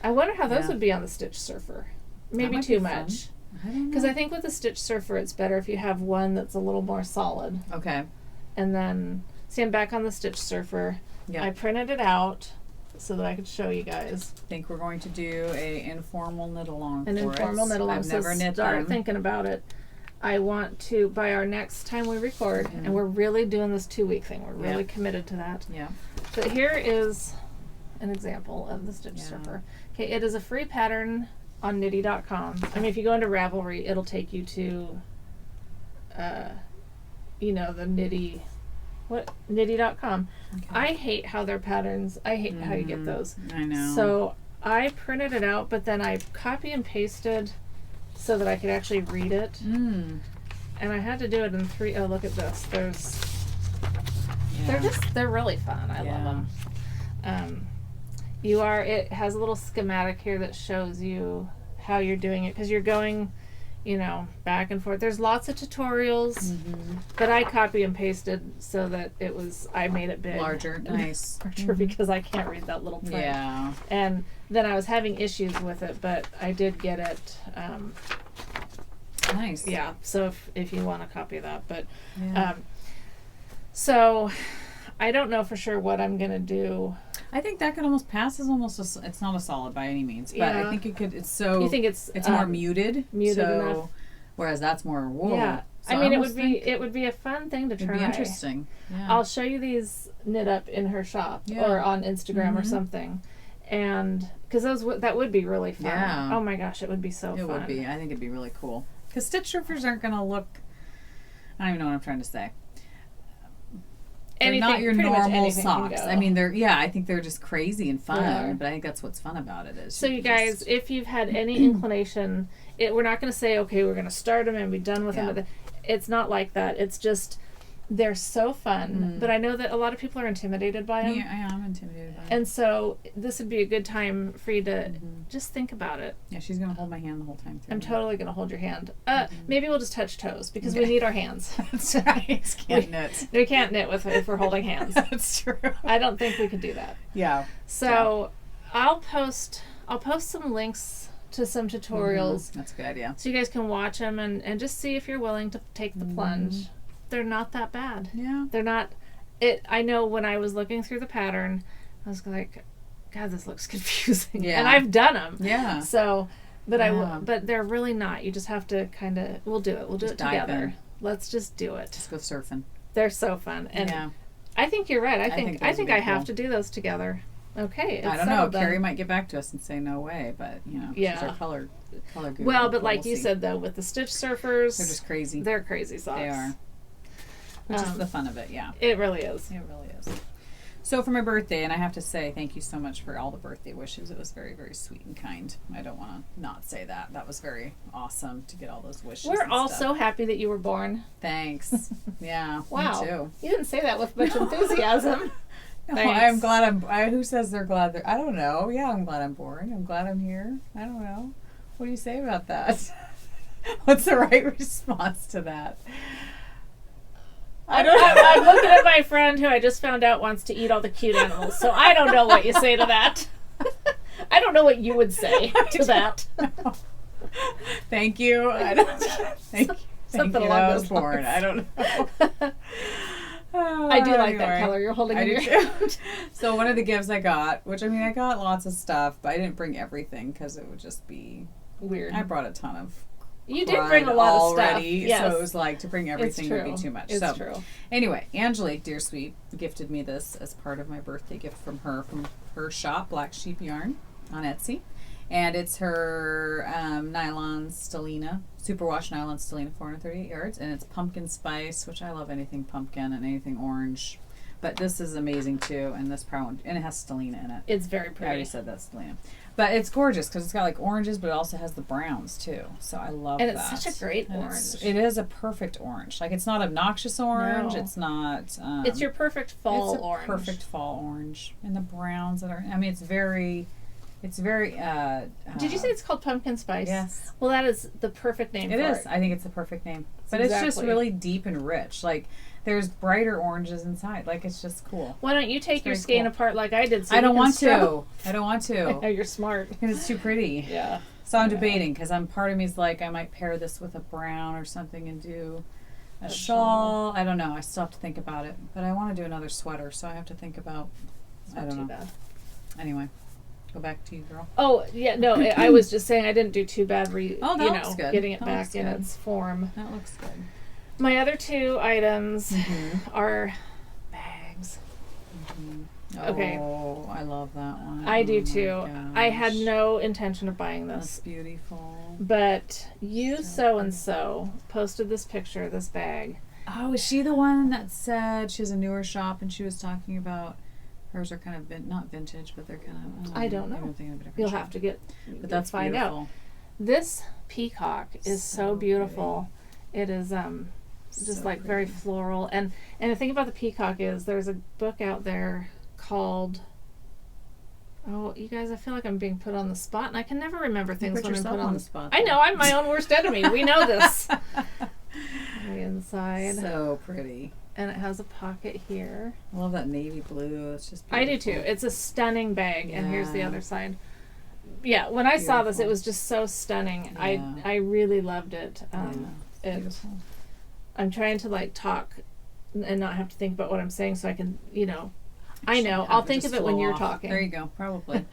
I wonder how those would be on the Stitch Surfer. Maybe too much. Because I think with the Stitch Surfer, it's better if you have one that's a little more solid. Okay. And then, see, I'm back on the Stitch Surfer. Yeah. I printed it out so that I could show you guys. I think we're going to do a informal knit along. An informal knit along. I've never knit start thinking about it. I want to, by our next time we record, and we're really doing this 2-week thing. We're really committed to that. Yeah. But here is an example of the Stitch Surfer. Okay, it is a free pattern on Nitty.com. I mean, if you go into Ravelry, it'll take you to, the Nitty.com. Okay. I hate how their patterns, I hate how you get those. I know. So I printed it out, but then I copy and pasted so that I could actually read it. And I had to do it in 3. Oh, look at this. They're really fun. I love them. It has a little schematic here that shows you how you're doing it, because you're going, back and forth. There's lots of tutorials, but I copy and pasted so that I made it big. Larger. Nice. Larger because I can't read that little print. Yeah. And then I was having issues with it, but I did get it. Nice. Yeah. So if you want a copy of that, but so I don't know for sure what I'm gonna do. I think that could almost pass as it's not a solid by any means, but I think it could. It's so. You think it's more muted enough? Whereas that's more wool. Yeah. So I mean, it would be a fun thing to try. It'd be interesting. Yeah. I'll show you these knit up in her shop or on Instagram or something, and because that would be really fun. Yeah. Oh my gosh, it would be so fun. It would be. I think it'd be really cool. Because stitch strippers aren't going to look. I don't even know what I'm trying to say. They're not your normal socks. I mean, I think they're just crazy and fun. But I think that's what's fun about it. So you guys, if you've had any inclination, we're not going to say, okay, we're going to start them and be done with them. It's not like that. It's just, they're so fun. But I know that a lot of people are intimidated by them. Yeah, I'm intimidated by them. And so this would be a good time for you to just think about it. Yeah, she's going to hold my hand the whole time through. I'm totally going to hold your hand. Maybe we'll just touch toes because we need our hands. That's right. Can't knit. We can't knit if we're holding hands. That's true. I don't think we could do that. Yeah. So I'll post some links to some tutorials. That's a good idea. So you guys can watch them and just see if you're willing to take the plunge. They're not that bad. Yeah. They're not. I know when I was looking through the pattern, I was like, God, this looks confusing. Yeah. And I've done them. Yeah. So, but but they're really not. You just have to kind of. We'll do it. We'll do it together. Let's just do it. Just go surfing. They're so fun. And I think you're right. I think I have to do those together. Okay. I don't know. Carrie might get back to us and say no way, but she's our color guru. Well, but like you said though, with the Stitch Surfers, they're just crazy. They're crazy socks. They are. Which is the fun of it, yeah. It really is. It really is. So for my birthday, and I have to say thank you so much for all the birthday wishes. It was very, very sweet and kind. I don't want to not say that. That was very awesome to get all those wishes. We're all so happy that you were born. Thanks. Yeah. Wow. Me too. You didn't say that with much enthusiasm. No, I'm glad who says they're glad I don't know. Yeah, I'm glad I'm born. I'm glad I'm here. I don't know. What do you say about that? What's the right response to that? I'm looking at my friend who I just found out wants to eat all the cute animals, so I don't know what you say to that. I don't know what you would say to that. Thank you. Thank you. Something along I those was born. lines. I don't know. I do like that color you're holding in your hand. So one of the gifts I got, which I got lots of stuff, but I didn't bring everything because it would just be weird. I brought a ton of. You did bring a lot already, of stuff. Yes. So it was like to bring everything would be too much. It's true. Anyway, Angelique, dear sweet, gifted me this as part of my birthday gift from her shop, Black Sheep Yarn, on Etsy. And it's her nylon stellina, superwash nylon stellina, 438 yards. And it's pumpkin spice, which I love anything pumpkin and anything orange. But this is amazing too. And this brown, and it has stellina in it. It's very pretty. I already said that's stellina. But it's gorgeous because it's got like oranges, but it also has the browns too. So I love that. And it's such a great orange. It is a perfect orange. Like it's not obnoxious orange. No. It's not. It's your perfect fall orange. It's a perfect fall orange. And the browns that are. It's very. It's very. Did you say it's called pumpkin spice? Yes. Well, that is the perfect name for it. It is. I think it's the perfect name. But it's just really deep and rich. Like there's brighter oranges inside. Like it's just cool. Why don't you take your skein apart like I did? So I don't want to. I don't want to. Oh, you're smart. Because it's too pretty. Yeah. So I'm debating because part of me is like I might pair this with a brown or something and do a shawl. I don't know. I still have to think about it. But I want to do another sweater, so I have to think about. I don't know. Bad. Anyway. Go back to you, girl. Oh, yeah, no, I was just saying I didn't do too bad looks good. Getting it back in its form. That looks good. My other two items are bags. Okay. Oh, I love that one. I do my too. I had gosh. no intention of buying this. That's beautiful. But you So so-and-so posted this picture of this bag. Oh, is she the one that said she has a newer shop and she was talking about hers are kind of not vintage, but they're kind of I don't know. Maybe I'm thinking of a different You'll shop. have to get But that's find beautiful. out. This peacock is so beautiful. It is just So like very pretty. floral. And the thing about the peacock is there's a book out there called, oh, you guys, I feel like I'm being put on the spot, and I can never remember things when I'm put on the spot. I know, I'm my own worst enemy. We know this. The inside. So pretty. And it has a pocket here. I love that navy blue. It's just beautiful. I do too. It's a stunning bag. And here's the Yeah. other side. Yeah, when I saw this, it Beautiful. was just so stunning. Yeah. I really loved it. It's beautiful. I'm trying to like talk and not have to think about what I'm saying, so I can, I know. Have I'll it think just of it when flow you're off. talking. There you go. Probably.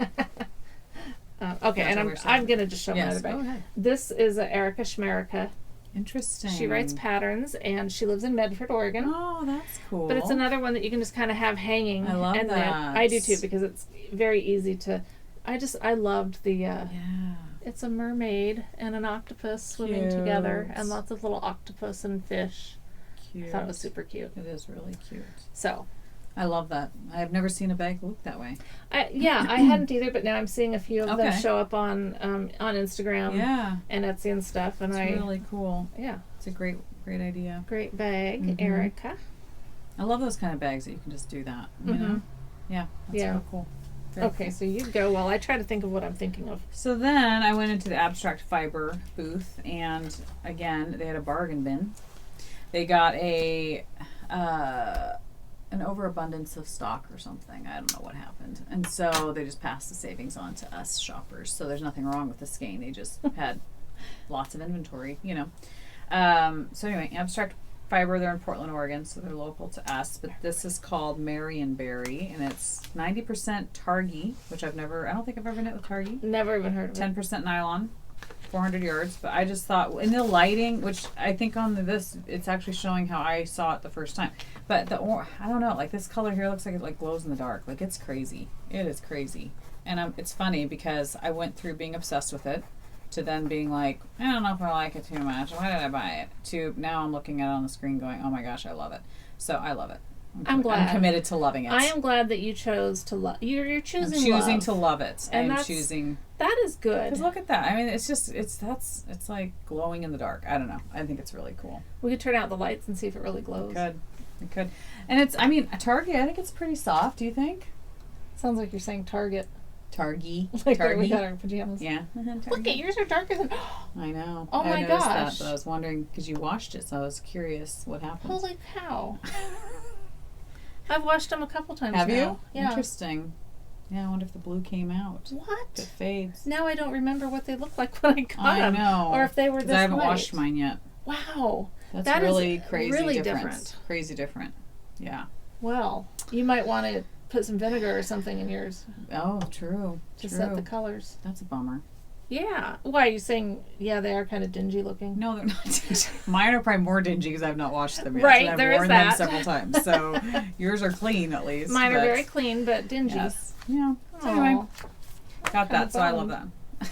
Okay, and I'm gonna just show my other Yes, bag. go ahead. This is a Erica Schmerica. Interesting. She writes patterns, and she lives in Medford, Oregon. Oh, that's cool. But it's another one that you can just kind of have hanging. I love and that. I do too, because it's very easy to. I loved the. Yeah. It's a mermaid and an octopus swimming together, and lots of little octopus and fish. Cute. I thought it was super cute. It is really cute. So. I love that. I've never seen a bag look that way. I hadn't either, but now I'm seeing a few of them Okay. show up on Instagram Yeah. and Etsy and stuff, and It's really cool. yeah, It's a great idea. great bag, Mhm. Erica. I love those kind of bags that you can just do that. You know? Yeah. That's Yeah. real cool. Very Okay, cool. so you go while I try to think of what I'm thinking of. So then I went into the abstract fiber booth, and again they had a bargain bin. They got an overabundance of stock or something. I don't know what happened, and so they just passed the savings on to us shoppers. So there's nothing wrong with the skein. They just had lots of inventory, So anyway, abstract fiber. They're in Portland, Oregon, so they're local to us. But this is called Marionberry, and it's 90% Targhee, which I don't think I've ever knit with Targhee. Never even heard of it. 10% nylon, 400 yards. But I just thought in the lighting, which I think on this, it's actually showing how I saw it the first time. But I don't know, like this color here looks like it like glows in the dark. Like it's crazy. It is crazy. And it's funny because I went through being obsessed with it to then being like, I don't know if I like it too much. Why did I buy it? To now I'm looking at it on the screen going, oh my gosh, I love it. So I love it. I'm glad. I'm committed to loving it. I am glad that you chose to love. You're choosing. I'm choosing love. to love it. And I'm choosing. That is good. Because look at that. I mean, it's like glowing in the dark. I don't know. I think it's really cool. We could turn out the lights and see if it really glows. It could. And it's, I mean, Target, I think it's pretty soft. Do you think? Sounds like you're saying Target. Targhee. Like Targhee. we got our pajamas. Yeah. Look at yours are darker than. I know. Oh my I noticed gosh. that, but I was wondering because you washed it, so I was curious what happened. Holy cow! I've washed them a couple times. Have now. you? Yeah. Interesting. Yeah, I wonder if the blue came out. What? If it fades. Now I don't remember what they looked like when I got I them. know. Or if they were 'Cause this I haven't white. washed mine yet. Wow. That's That is really crazy really difference. different. Crazy different. Yeah. Well, you might want to put some vinegar or something in yours Oh, true. to True. set the colors. That's a bummer. Yeah. Why are you saying? Yeah, they are kind of dingy looking. No, they're not dingy. Mine are probably more dingy because I've not washed them yet. Right, and I've there is worn that. them several times. So yours are clean at least. Mine are but very clean, but dingy. Yes. Yeah. So Aw. anyway, got Kinda that. So I love bummed. that.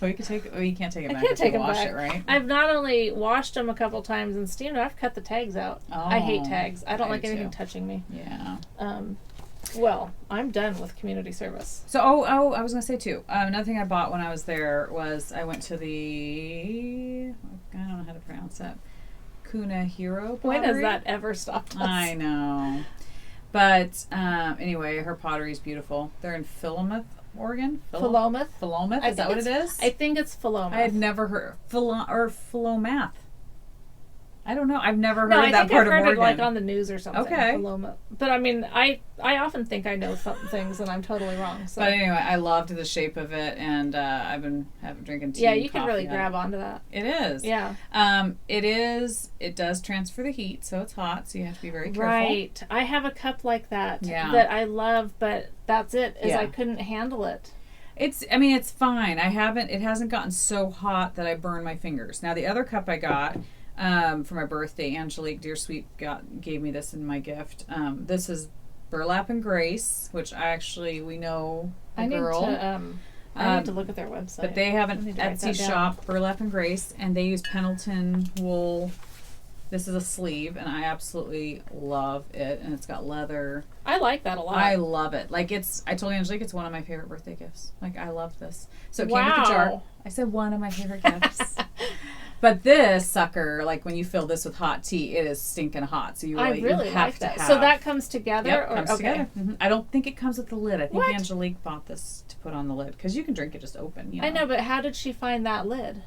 Oh, you can take. Oh, you can't take it I back. can't if take you them wash back. it, right? I've not only washed them a couple times and steamed them, I've cut the tags out. I hate Oh, tags. I don't I like do anything too. touching me. Yeah. Well, I'm done with community service. So, I was gonna say too. Another thing I bought when I was there was I went to the I don't know how to pronounce that. Kunihiro pottery. When has that ever stopped us? I know, but anyway, her pottery is beautiful. They're in Philomath, Oregon. Philomath? Philomath. I Is that think what it is? I think it's Philomath. I had never heard Philomath. I don't know. I've never heard No, of I that think part I've of heard Oregon. it like on the news or something. Okay. Philomath. But I mean, I often think I know some things and I'm totally wrong. So. But anyway, I loved the shape of it, and I've been drinking tea. Yeah, and you can coffee really out of grab onto that. it. It is. Yeah. It is. It does transfer the heat, so it's hot. So you have to be very careful. Right. I have a cup like that Yeah. that I love, but that's it. Is Yeah. I couldn't handle it. I mean, it's fine. It hasn't gotten so hot that I burn my fingers. Now, the other cup I got for my birthday, Angelique Dear Sweet gave me this in my gift. This is Burlap and Grace, which we know a girl. I need to look at their website. But they have an Etsy shop, Burlap and Grace, and they use Pendleton wool. This is a sleeve, and I absolutely love it. And it's got leather. I like that a lot. I love it. Like I told Angelique it's one of my favorite birthday gifts. Like I love this. So it came with the jar. I said one of my favorite gifts. But this sucker, like when you fill this with hot tea, it is stinking hot. So you really have like to have. So that comes together? Yep, comes together. Mm-hmm. I don't think it comes with the lid. I think What? Angelique bought this to put on the lid because you can drink it just open. You know? I know, but how did she find that lid?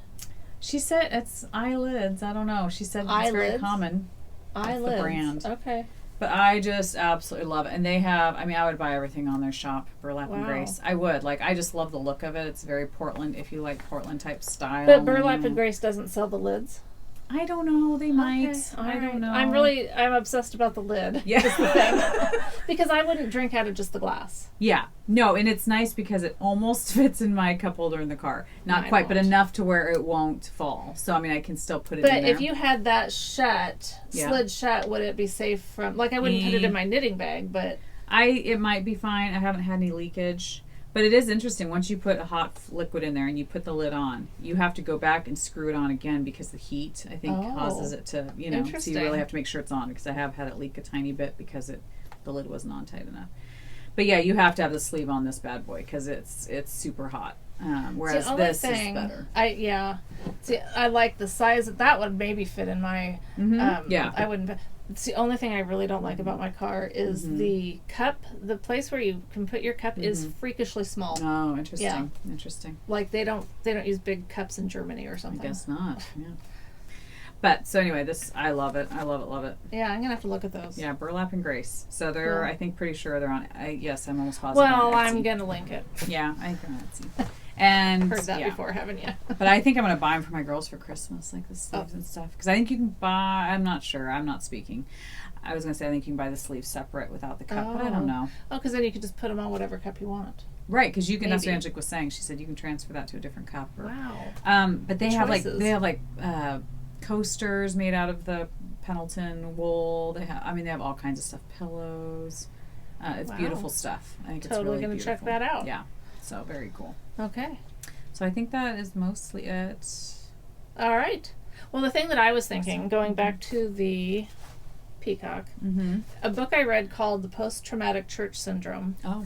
She said it's eyelids. I don't know. She said it's very common. Eyelids. That's the brand. Okay. But I just absolutely love it. And they have, I would buy everything on their shop, Burlap and Grace. I would. Like, I just love the look of it. It's very Portland, if you like Portland type style. But Burlap and Grace doesn't sell the lids? I don't know. They might. I don't know. I'm obsessed about the lid. Yeah. Is the thing. Because I wouldn't drink out of just the glass. Yeah. No, and it's nice because it almost fits in my cup holder in the car. Not quite, but enough to where it won't fall. So, I can still put it in there. But if you had that slid shut, would it be safe from, like I wouldn't put it in my knitting bag, but. It might be fine. I haven't had any leakage. But it is interesting. Once you put a hot liquid in there and you put the lid on, you have to go back and screw it on again because the heat, I think, causes it to, so you really have to make sure it's on because I have had it leak a tiny bit because the lid wasn't on tight enough. But yeah, you have to have the sleeve on this bad boy because it's super hot. Whereas this is better. I like the size. That would maybe fit in my, I wouldn't. It's the only thing I really don't like about my car is the cup. The place where you can put your cup is freakishly small. Oh, interesting. Yeah. Interesting. Like they don't use big cups in Germany or something. I guess not. Yeah. But so anyway, I love it. I love it. Love it. Yeah, I'm gonna have to look at those. Yeah, Burlap and Grace. So they're, I think, pretty sure they're on. I'm almost positive. Well, I'm gonna link it. Yeah, I think on Etsy. And heard that before, haven't you? But I think I'm going to buy them for my girls for Christmas, like the sleeves and stuff. Because I think you can buy, I'm not sure, I'm not speaking. I was going to say I think you can buy the sleeves separate without the cup, but I don't know. Oh, because then you could just put them on whatever cup you want. Right, because you can, that's what Angelique was saying. She said you can transfer that to a different cup. Wow. But they have coasters made out of the Pendleton wool. They have all kinds of stuff, pillows. It's beautiful stuff. I think it's really beautiful. Totally going to check that out. Yeah. So very cool. Okay. So I think that is mostly it. All right. Well, the thing that I was thinking, going back to the peacock, a book I read called The Post-Traumatic Church Syndrome. Oh.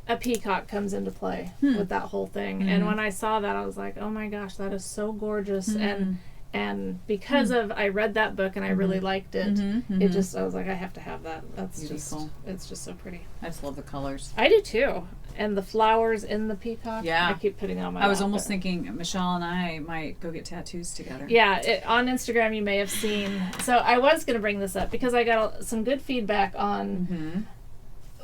A peacock comes into play with that whole thing. And when I saw that, I was like, oh my gosh, that is so gorgeous. And because I read that book and I really liked it, it just, I was like, I have to have that. That's beautiful. It's just so pretty. I just love the colors. I do too. And the flowers in the peacock. Yeah. I keep putting it on my I was almost thinking Michelle and I might go get tattoos together. Yeah. On Instagram, you may have seen. So I was going to bring this up because I got some good feedback on.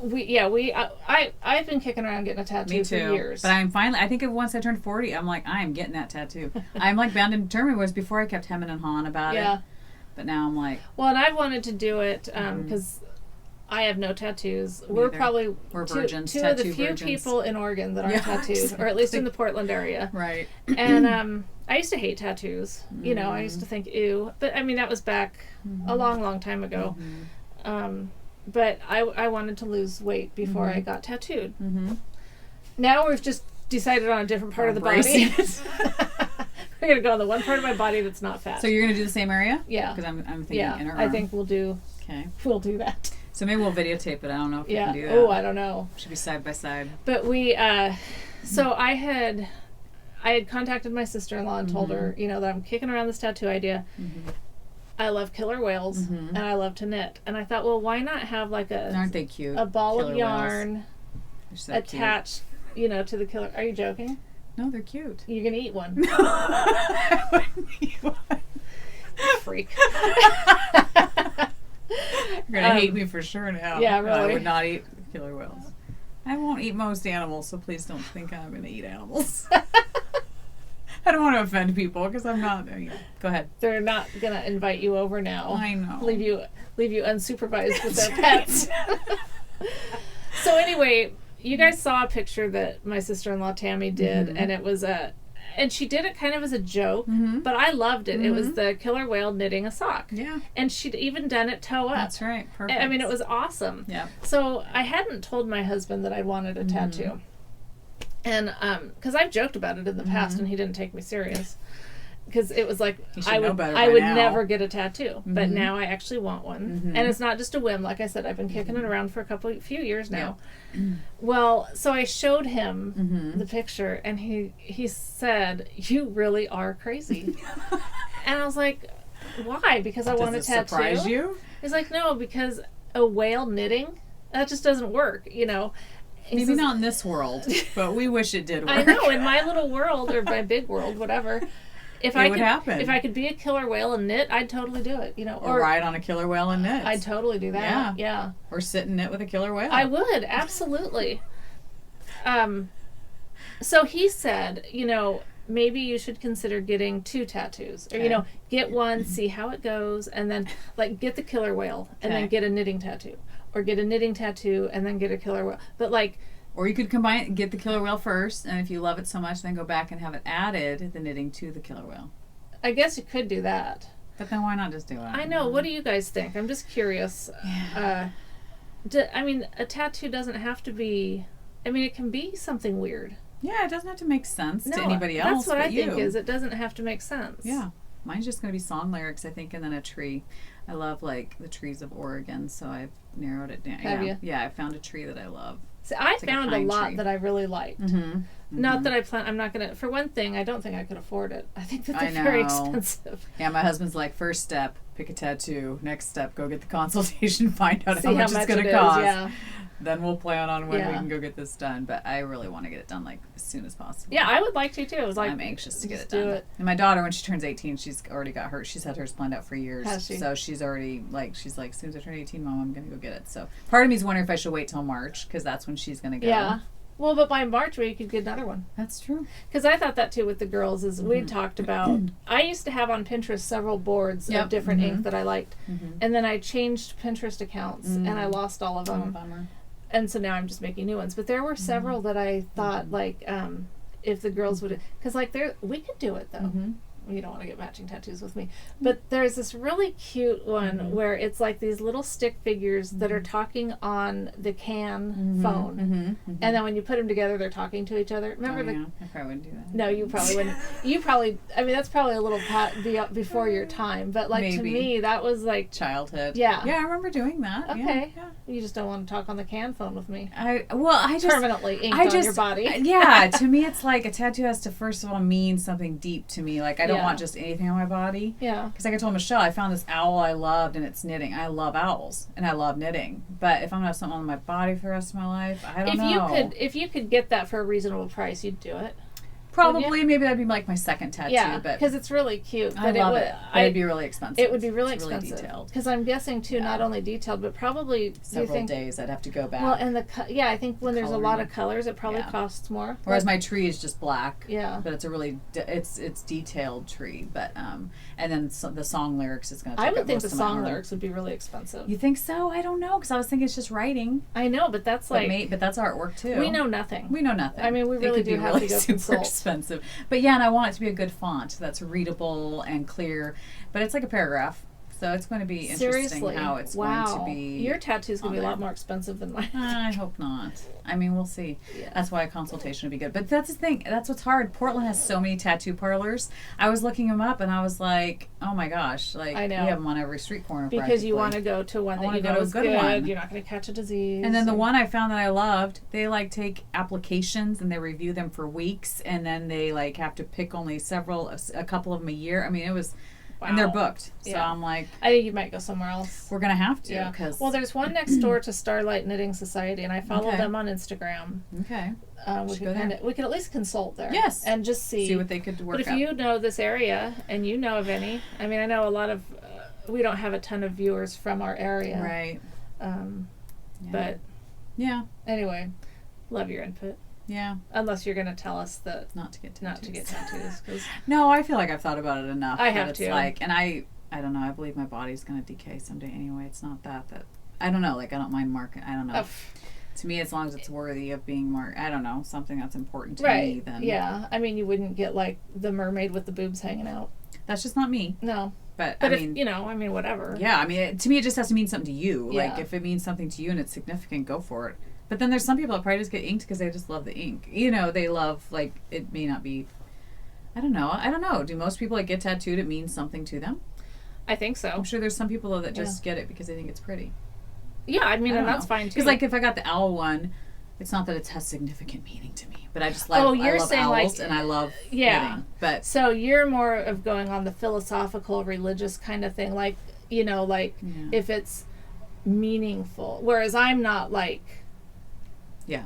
I've been kicking around getting a tattoo for years. But I think once I turned 40, I'm like, I am getting that tattoo. I'm like bound and determined, whereas before I kept hemming and hawing about it. But now I'm like. Well, and I wanted to do it because I have no tattoos. We're virgins. Two of the few people in Oregon that aren't tattooed, or at least in the Portland area. Right. And I used to hate tattoos. You know, I used to think, ew. But I mean, that was back a long, long time ago. But I wanted to lose weight before I got tattooed. Now we've just decided on a different part of the body. We're going to go on the one part of my body that's not fat. So you're going to do the same area? Yeah. Because I'm thinking inner arm. I think we'll do that. So maybe we'll videotape it. I don't know if you can do that. Oh, I don't know. Should be side by side. But we, so I had contacted my sister-in-law and told her, that I'm kicking around this tattoo idea. I love killer whales and I love to knit. And I thought, well, why not have like aren't they cute? A ball of yarn attached, to the killer. Are you joking? No, they're cute. You're going to eat one. No, I wouldn't eat one. Freak. You're going to hate me for sure now. Yeah, really. I would not eat killer whales. I won't eat most animals, so please don't think I'm going to eat animals. I don't want to offend people because I'm not. Go ahead. They're not gonna invite you over now. I know. Leave you unsupervised with their pets. So anyway, you guys saw a picture that my sister-in-law Tammy did, and it was and she did it kind of as a joke, but I loved it. It was the killer whale knitting a sock. Yeah. And she'd even done it toe up. That's right. Perfect. I mean, it was awesome. Yeah. So I hadn't told my husband that I wanted a tattoo. And because I've joked about it in the past and he didn't take me serious. Because it was like, I would never get a tattoo. But now I actually want one. And it's not just a whim. Like I said, I've been kicking it around for a few years now. Yeah. Well, so I showed him the picture, and he said, "You really are crazy." And I was like, "Why? Because I want a tattoo?" Surprise you? He's like, "No, because a whale knitting, that just doesn't work, you know." Maybe not in this world, but we wish it did work. I know, in my little world, or my big world, whatever. If I could be a killer whale and knit, I'd totally do it, you know. Or ride on a killer whale and knit. I'd totally do that. Yeah. Or sit and knit with a killer whale. I would, absolutely. So he said, you know, maybe you should consider getting 2 tattoos. Or, you know, get one, see how it goes, and then, like, get the killer whale, and then get a knitting tattoo. Or get a knitting tattoo, and then get a killer whale. But, like... Or you could get the killer whale first, and if you love it so much, then go back and have it added, the knitting to the killer whale. I guess you could do that. But then why not just do it? I know. What do you guys think? I'm just curious. Yeah. I mean, a tattoo doesn't have to be... I mean, it can be something weird. Yeah, it doesn't have to make sense to anybody else. That's what I think is it doesn't have to make sense. Yeah. Mine's just going to be song lyrics, I think, and then a tree. I love, like, the trees of Oregon, so I've narrowed it down. Have you? Yeah, I found a tree that I love. See, I found a lot that I really liked. Not that I'm not going to, for one thing, I don't think I could afford it. I think that they're very expensive. Yeah, my husband's like, first step, pick a tattoo. Next step, go get the consultation, find out how much it's going to cost. Yeah. Then we'll plan on when we can go get this done. But I really want to get it done, like, as soon as possible. Yeah, I would like to, too. It was like, I'm anxious to get it done. And my daughter, when she turns 18, she's already got hers. She's had hers planned out for years. Has she? So she's already, like, as soon as I turn 18, Mom, I'm going to go get it. So part of me is wondering if I should wait till March, because that's when she's going to go. Yeah. Well, but by March, we could get another one. That's true. Because I thought that, too, with the girls, is we talked about... I used to have on Pinterest several boards of different ink that I liked. And then I changed Pinterest accounts, and I lost all of them. Oh, bummer. And so now I'm just making new ones. But there were several that I thought, like, if the girls would... Because, like, we could do it, though. You don't want to get matching tattoos with me. But there's this really cute one where it's like these little stick figures that are talking on the can phone. And then when you put them together, they're talking to each other. Remember I probably wouldn't do that. No, you probably wouldn't. I mean, that's probably a little before your time. But, like, to me, that was like... Childhood. Yeah. Yeah, I remember doing that. Okay. Yeah. You just don't want to talk on the can phone with me. I just... Permanently inked on your body. Yeah, to me, it's like a tattoo has to, first of all, mean something deep to me. Like, I don't want just anything on my body. Yeah. Because like I told Michelle, I found this owl I loved, and it's knitting. I love owls, and I love knitting. But if I'm going to have something on my body for the rest of my life, I don't know. If you could get that for a reasonable price, you'd do it. Probably, maybe that'd be like my second tattoo. Yeah, but because it's really cute. I love it. But it'd be really expensive. It would be really expensive. Really detailed. Because I'm guessing too, not only detailed, but probably several days. I'd have to go back. Well, and I think when there's a lot of colors, it probably costs more. Whereas my tree is just black. Yeah. But it's a really it's detailed tree. But and then the song lyrics is going to. I would think the song lyrics would be really expensive. You think so? I don't know, because I was thinking it's just writing. I know, but that's but that's artwork too. We know nothing. I mean, we really do have to go consult. Expensive, but yeah, and I want it to be a good font that's readable and clear. But it's like a paragraph, so it's going to be interesting how it's going to be. Your tattoo's going to be a lot more expensive than mine. I hope not. I mean, we'll see. Yeah. That's why a consultation would be good. But that's the thing. That's what's hard. Portland has so many tattoo parlors. I was looking them up, and I was like, oh my gosh. Like, I know. We have them on every street corner because you want to go to one that you know is good. You're not going to catch a disease. And then the one I found that I loved, they like take applications and they review them for weeks, and then they like have to pick only a couple of them a year. I mean, it was... Wow. And they're booked. So I'm like... I think you might go somewhere else. We're going to have to. Yeah. Well, there's one next door to Starlight Knitting Society, and I follow them on Instagram. Okay. We could at least consult there. Yes. And just see what they could work out. But if you know this area, and you know of any... I mean, I know a lot of... we don't have a ton of viewers from our area. Right. But... Yeah. Anyway, love your input. Yeah. Unless you're going to tell us that not to get tattoos. Cause no, I feel like I've thought about it enough. I have to. Like, and I don't know. I believe my body's going to decay someday anyway. It's not that I don't know. Like, I don't mind marking. I don't know. To me, as long as it's worthy of being marked, I don't know, something that's important to right. me, then... Yeah. I mean, you wouldn't get, like, the mermaid with the boobs hanging out. That's just not me. No. But I if, mean... You know, I mean, whatever. Yeah, I mean, to me, it just has to mean something to you. Yeah. Like, if it means something to you and it's significant, go for it. But then there's some people that probably just get inked because they just love the ink. You know, they love, like, it may not be... I don't know. Do most people that get tattooed, it means something to them? I think so. I'm sure there's some people, though, that just get it because they think it's pretty. Yeah, I mean, and that's fine, too. Because, like, if I got the owl one... It's not that it has significant meaning to me, but I just like you're I love saying owls like, and I love knitting. But so you're more of going on the philosophical, religious kind of thing, like if it's meaningful. Whereas I'm not like. Yeah.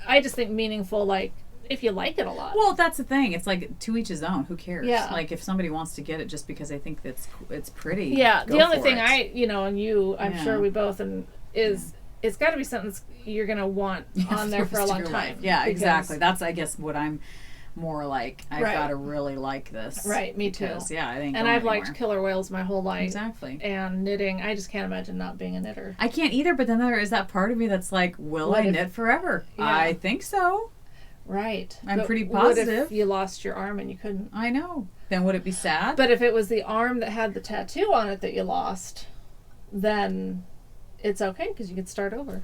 I just think meaningful, like if you like it a lot. Well, that's the thing. It's like to each his own. Who cares? Yeah. Like if somebody wants to get it just because they think it's pretty. Yeah. The only thing it. and you, I'm sure we both, and is. It's got to be something you're going to want on there for a long time. Yeah, exactly. That's, I guess, what I'm more like. I've got to really like this. Right, me too. Yeah, I think. And I've liked killer whales my whole life. Exactly. And knitting, I just can't imagine not being a knitter. I can't either, but then there is that part of me that's like, will I knit forever? Yeah. I think so. Right. I'm pretty positive. What if you lost your arm and you couldn't? I know. Then would it be sad? But if it was the arm that had the tattoo on it that you lost, then... It's okay because you could start over.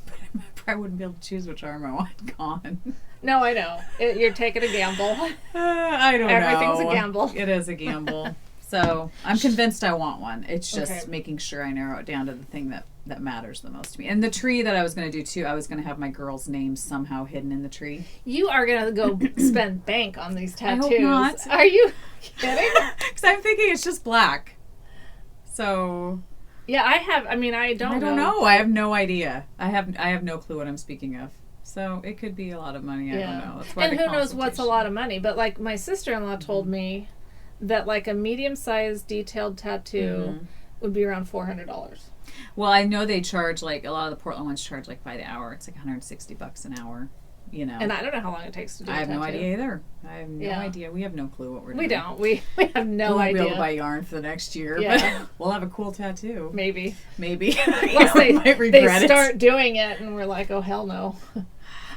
But I probably wouldn't be able to choose which arm I want gone. No, I know. You're taking a gamble. I don't know. Everything's a gamble. It is a gamble. So I'm convinced I want one. It's just making sure I narrow it down to the thing that matters the most to me. And the tree that I was going to do too, I was going to have my girl's name somehow hidden in the tree. You are going to go spend bank on these tattoos. I hope not. Are you kidding? Because I'm thinking it's just black. So... Yeah, I don't know. I have no idea. I have no clue what I'm speaking of. So it could be a lot of money. I don't know. That's why and who knows what's a lot of money. But like my sister-in-law told me that like a medium-sized detailed tattoo would be around $400. Well, I know they charge like a lot of the Portland ones charge like by the hour. It's like $160 an hour. You know. And I don't know how long it takes to do a tattoo. I have no idea either. I have no idea. We have no clue what we're doing. We don't. We have no idea. We'll be able to buy yarn for the next year. Yeah. But we'll have a cool tattoo. Maybe. Unless they start doing it and we're like, oh, hell no.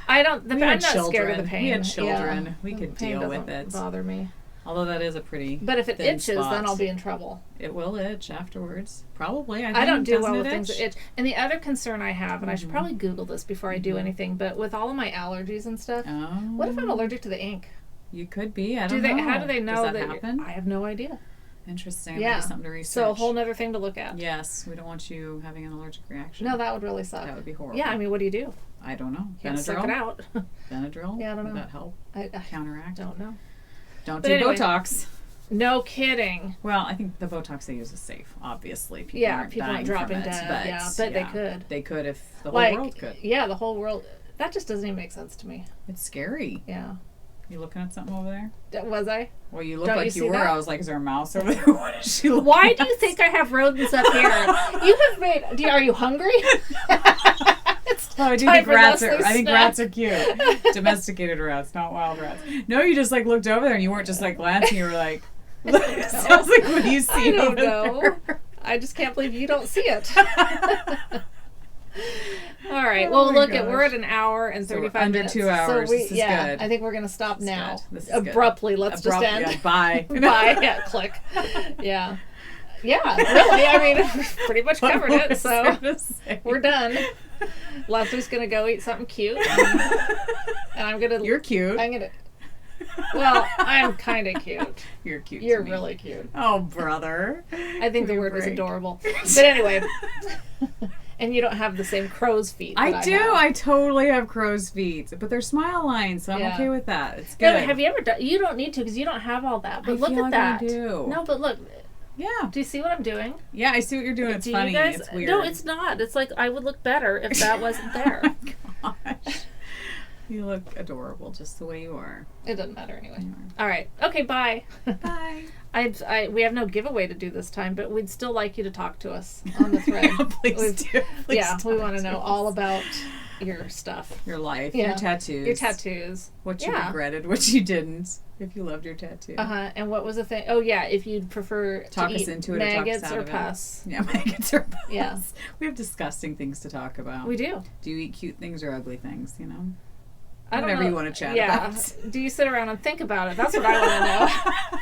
I'm not scared of the pain. We had children. Yeah. We could deal with it. Bother me. Although that is a pretty But if it itches, then I'll be in trouble. It will itch afterwards. Probably. I don't do well with things that itch. And the other concern I have, and I should probably Google this before I do anything, but with all of my allergies and stuff, what if I'm allergic to the ink? You could be. I don't know. How do they know Does that happen? I have no idea. Interesting. Yeah. Something to research. So a whole other thing to look at. Yes. We don't want you having an allergic reaction. No, that would really suck. That would be horrible. Yeah, I mean, what do you do? I don't know. Can't suck it out. Benadryl? Yeah, I don't know. Would that help? Counteract? Don't know. Don't do Botox. No kidding. Well, I think the Botox they use is safe. Obviously, people aren't dropping dead. But they could. They could if the whole world could. Yeah, the whole world. That just doesn't even make sense to me. It's scary. Yeah. You looking at something over there? Was I? Well, you look like you were. That? I was like, is there a mouse over there? What is she looking Why at? do you think I have rodents up here? You have made. Are you hungry? I think rats are cute. Domesticated rats, not wild rats. No, you just like looked over there and you weren't just like glancing. You were like, sounds like what do you see? I don't know. I just can't believe you don't see it. All right. Well, look, we're at an hour and 35 minutes. Under 2 hours. So this is good. I think we're going to stop now. This is abruptly. Good. Let's just end. Yeah, bye. Bye. Yeah, click. Yeah. Yeah, really. I mean, we've pretty much covered it, so we're done. Leslie's going to go eat something cute. And I'm going to... You're cute. I'm going to... Well, I'm kind of cute. You're cute. You're really cute. Oh, brother. I think the word was adorable. But anyway... And you don't have the same crow's feet. I do. I totally have crow's feet, but they're smile lines, so I'm okay with that. It's good. No, have you ever done? You don't need to because you don't have all that. But look at that. I do. No, but look. Yeah. Do you see what I'm doing? Yeah, I see what you're doing. It's funny. It's weird. No, it's not. It's like I would look better if that wasn't there. Oh my gosh. You look adorable just the way you are. It doesn't matter anyway. All right. Okay, bye. Bye. We have no giveaway to do this time, but we'd still like you to talk to us on the thread. Please do. We want to know all about your stuff. Your life. Yeah. Your tattoos. Your tattoos. What you regretted, what you didn't. If you loved your tattoo. And what was the thing? Oh, yeah, if you'd prefer talk to us eat into it maggots or or pus. Yeah, maggots or pus. Yeah. We have disgusting things to talk about. We do. Do you eat cute things or ugly things, you know? I don't Whatever know. you want to chat yeah. about. Do you sit around and think about it? That's what I want to know.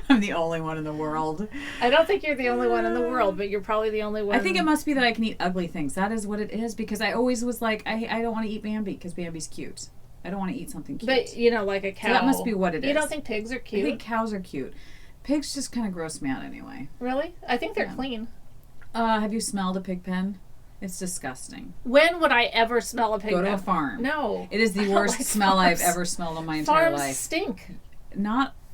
I'm the only one in the world. I don't think you're the only one in the world, but you're probably the only one. I think it must be that I can eat ugly things. That is what it is, because I always was like, I don't want to eat Bambi because Bambi's cute. I don't want to eat something cute. But, you know, like a cow. So that must be what it is. You don't think pigs are cute? I think cows are cute. Pigs just kind of gross me out anyway. Really? I think they're clean. Have you smelled a pig pen? It's disgusting. When would I ever smell a pig pen? Go to a farm. No. It is the worst smell I've ever smelled in my entire life. Farms stink.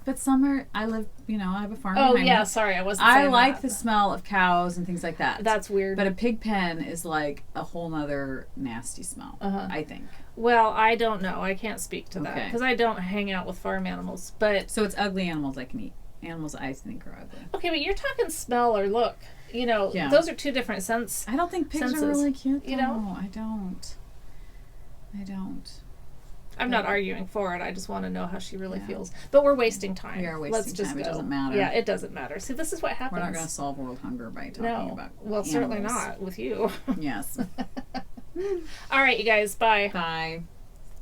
But summer, I live, I have a farm. Oh, yeah, sorry, I wasn't saying I like that. the smell of cows and things like that. That's weird. But a pig pen is like a whole nother nasty smell, I think. Well, I don't know. I can't speak to that because I don't hang out with farm animals. But so it's ugly animals I can eat. Animals I think are ugly. Okay, but you're talking smell or look. Those are two different senses. I don't think pigs are really cute, though. You know? I don't. I'm not arguing for it. I just want to know how she really feels. But we're wasting time. We are wasting Let's just time. Go. It doesn't matter. Yeah, it doesn't matter. See, this is what happens. We're not going to solve world hunger by talking about Well, animals. certainly not with you. Yes. All right, you guys. Bye. Bye.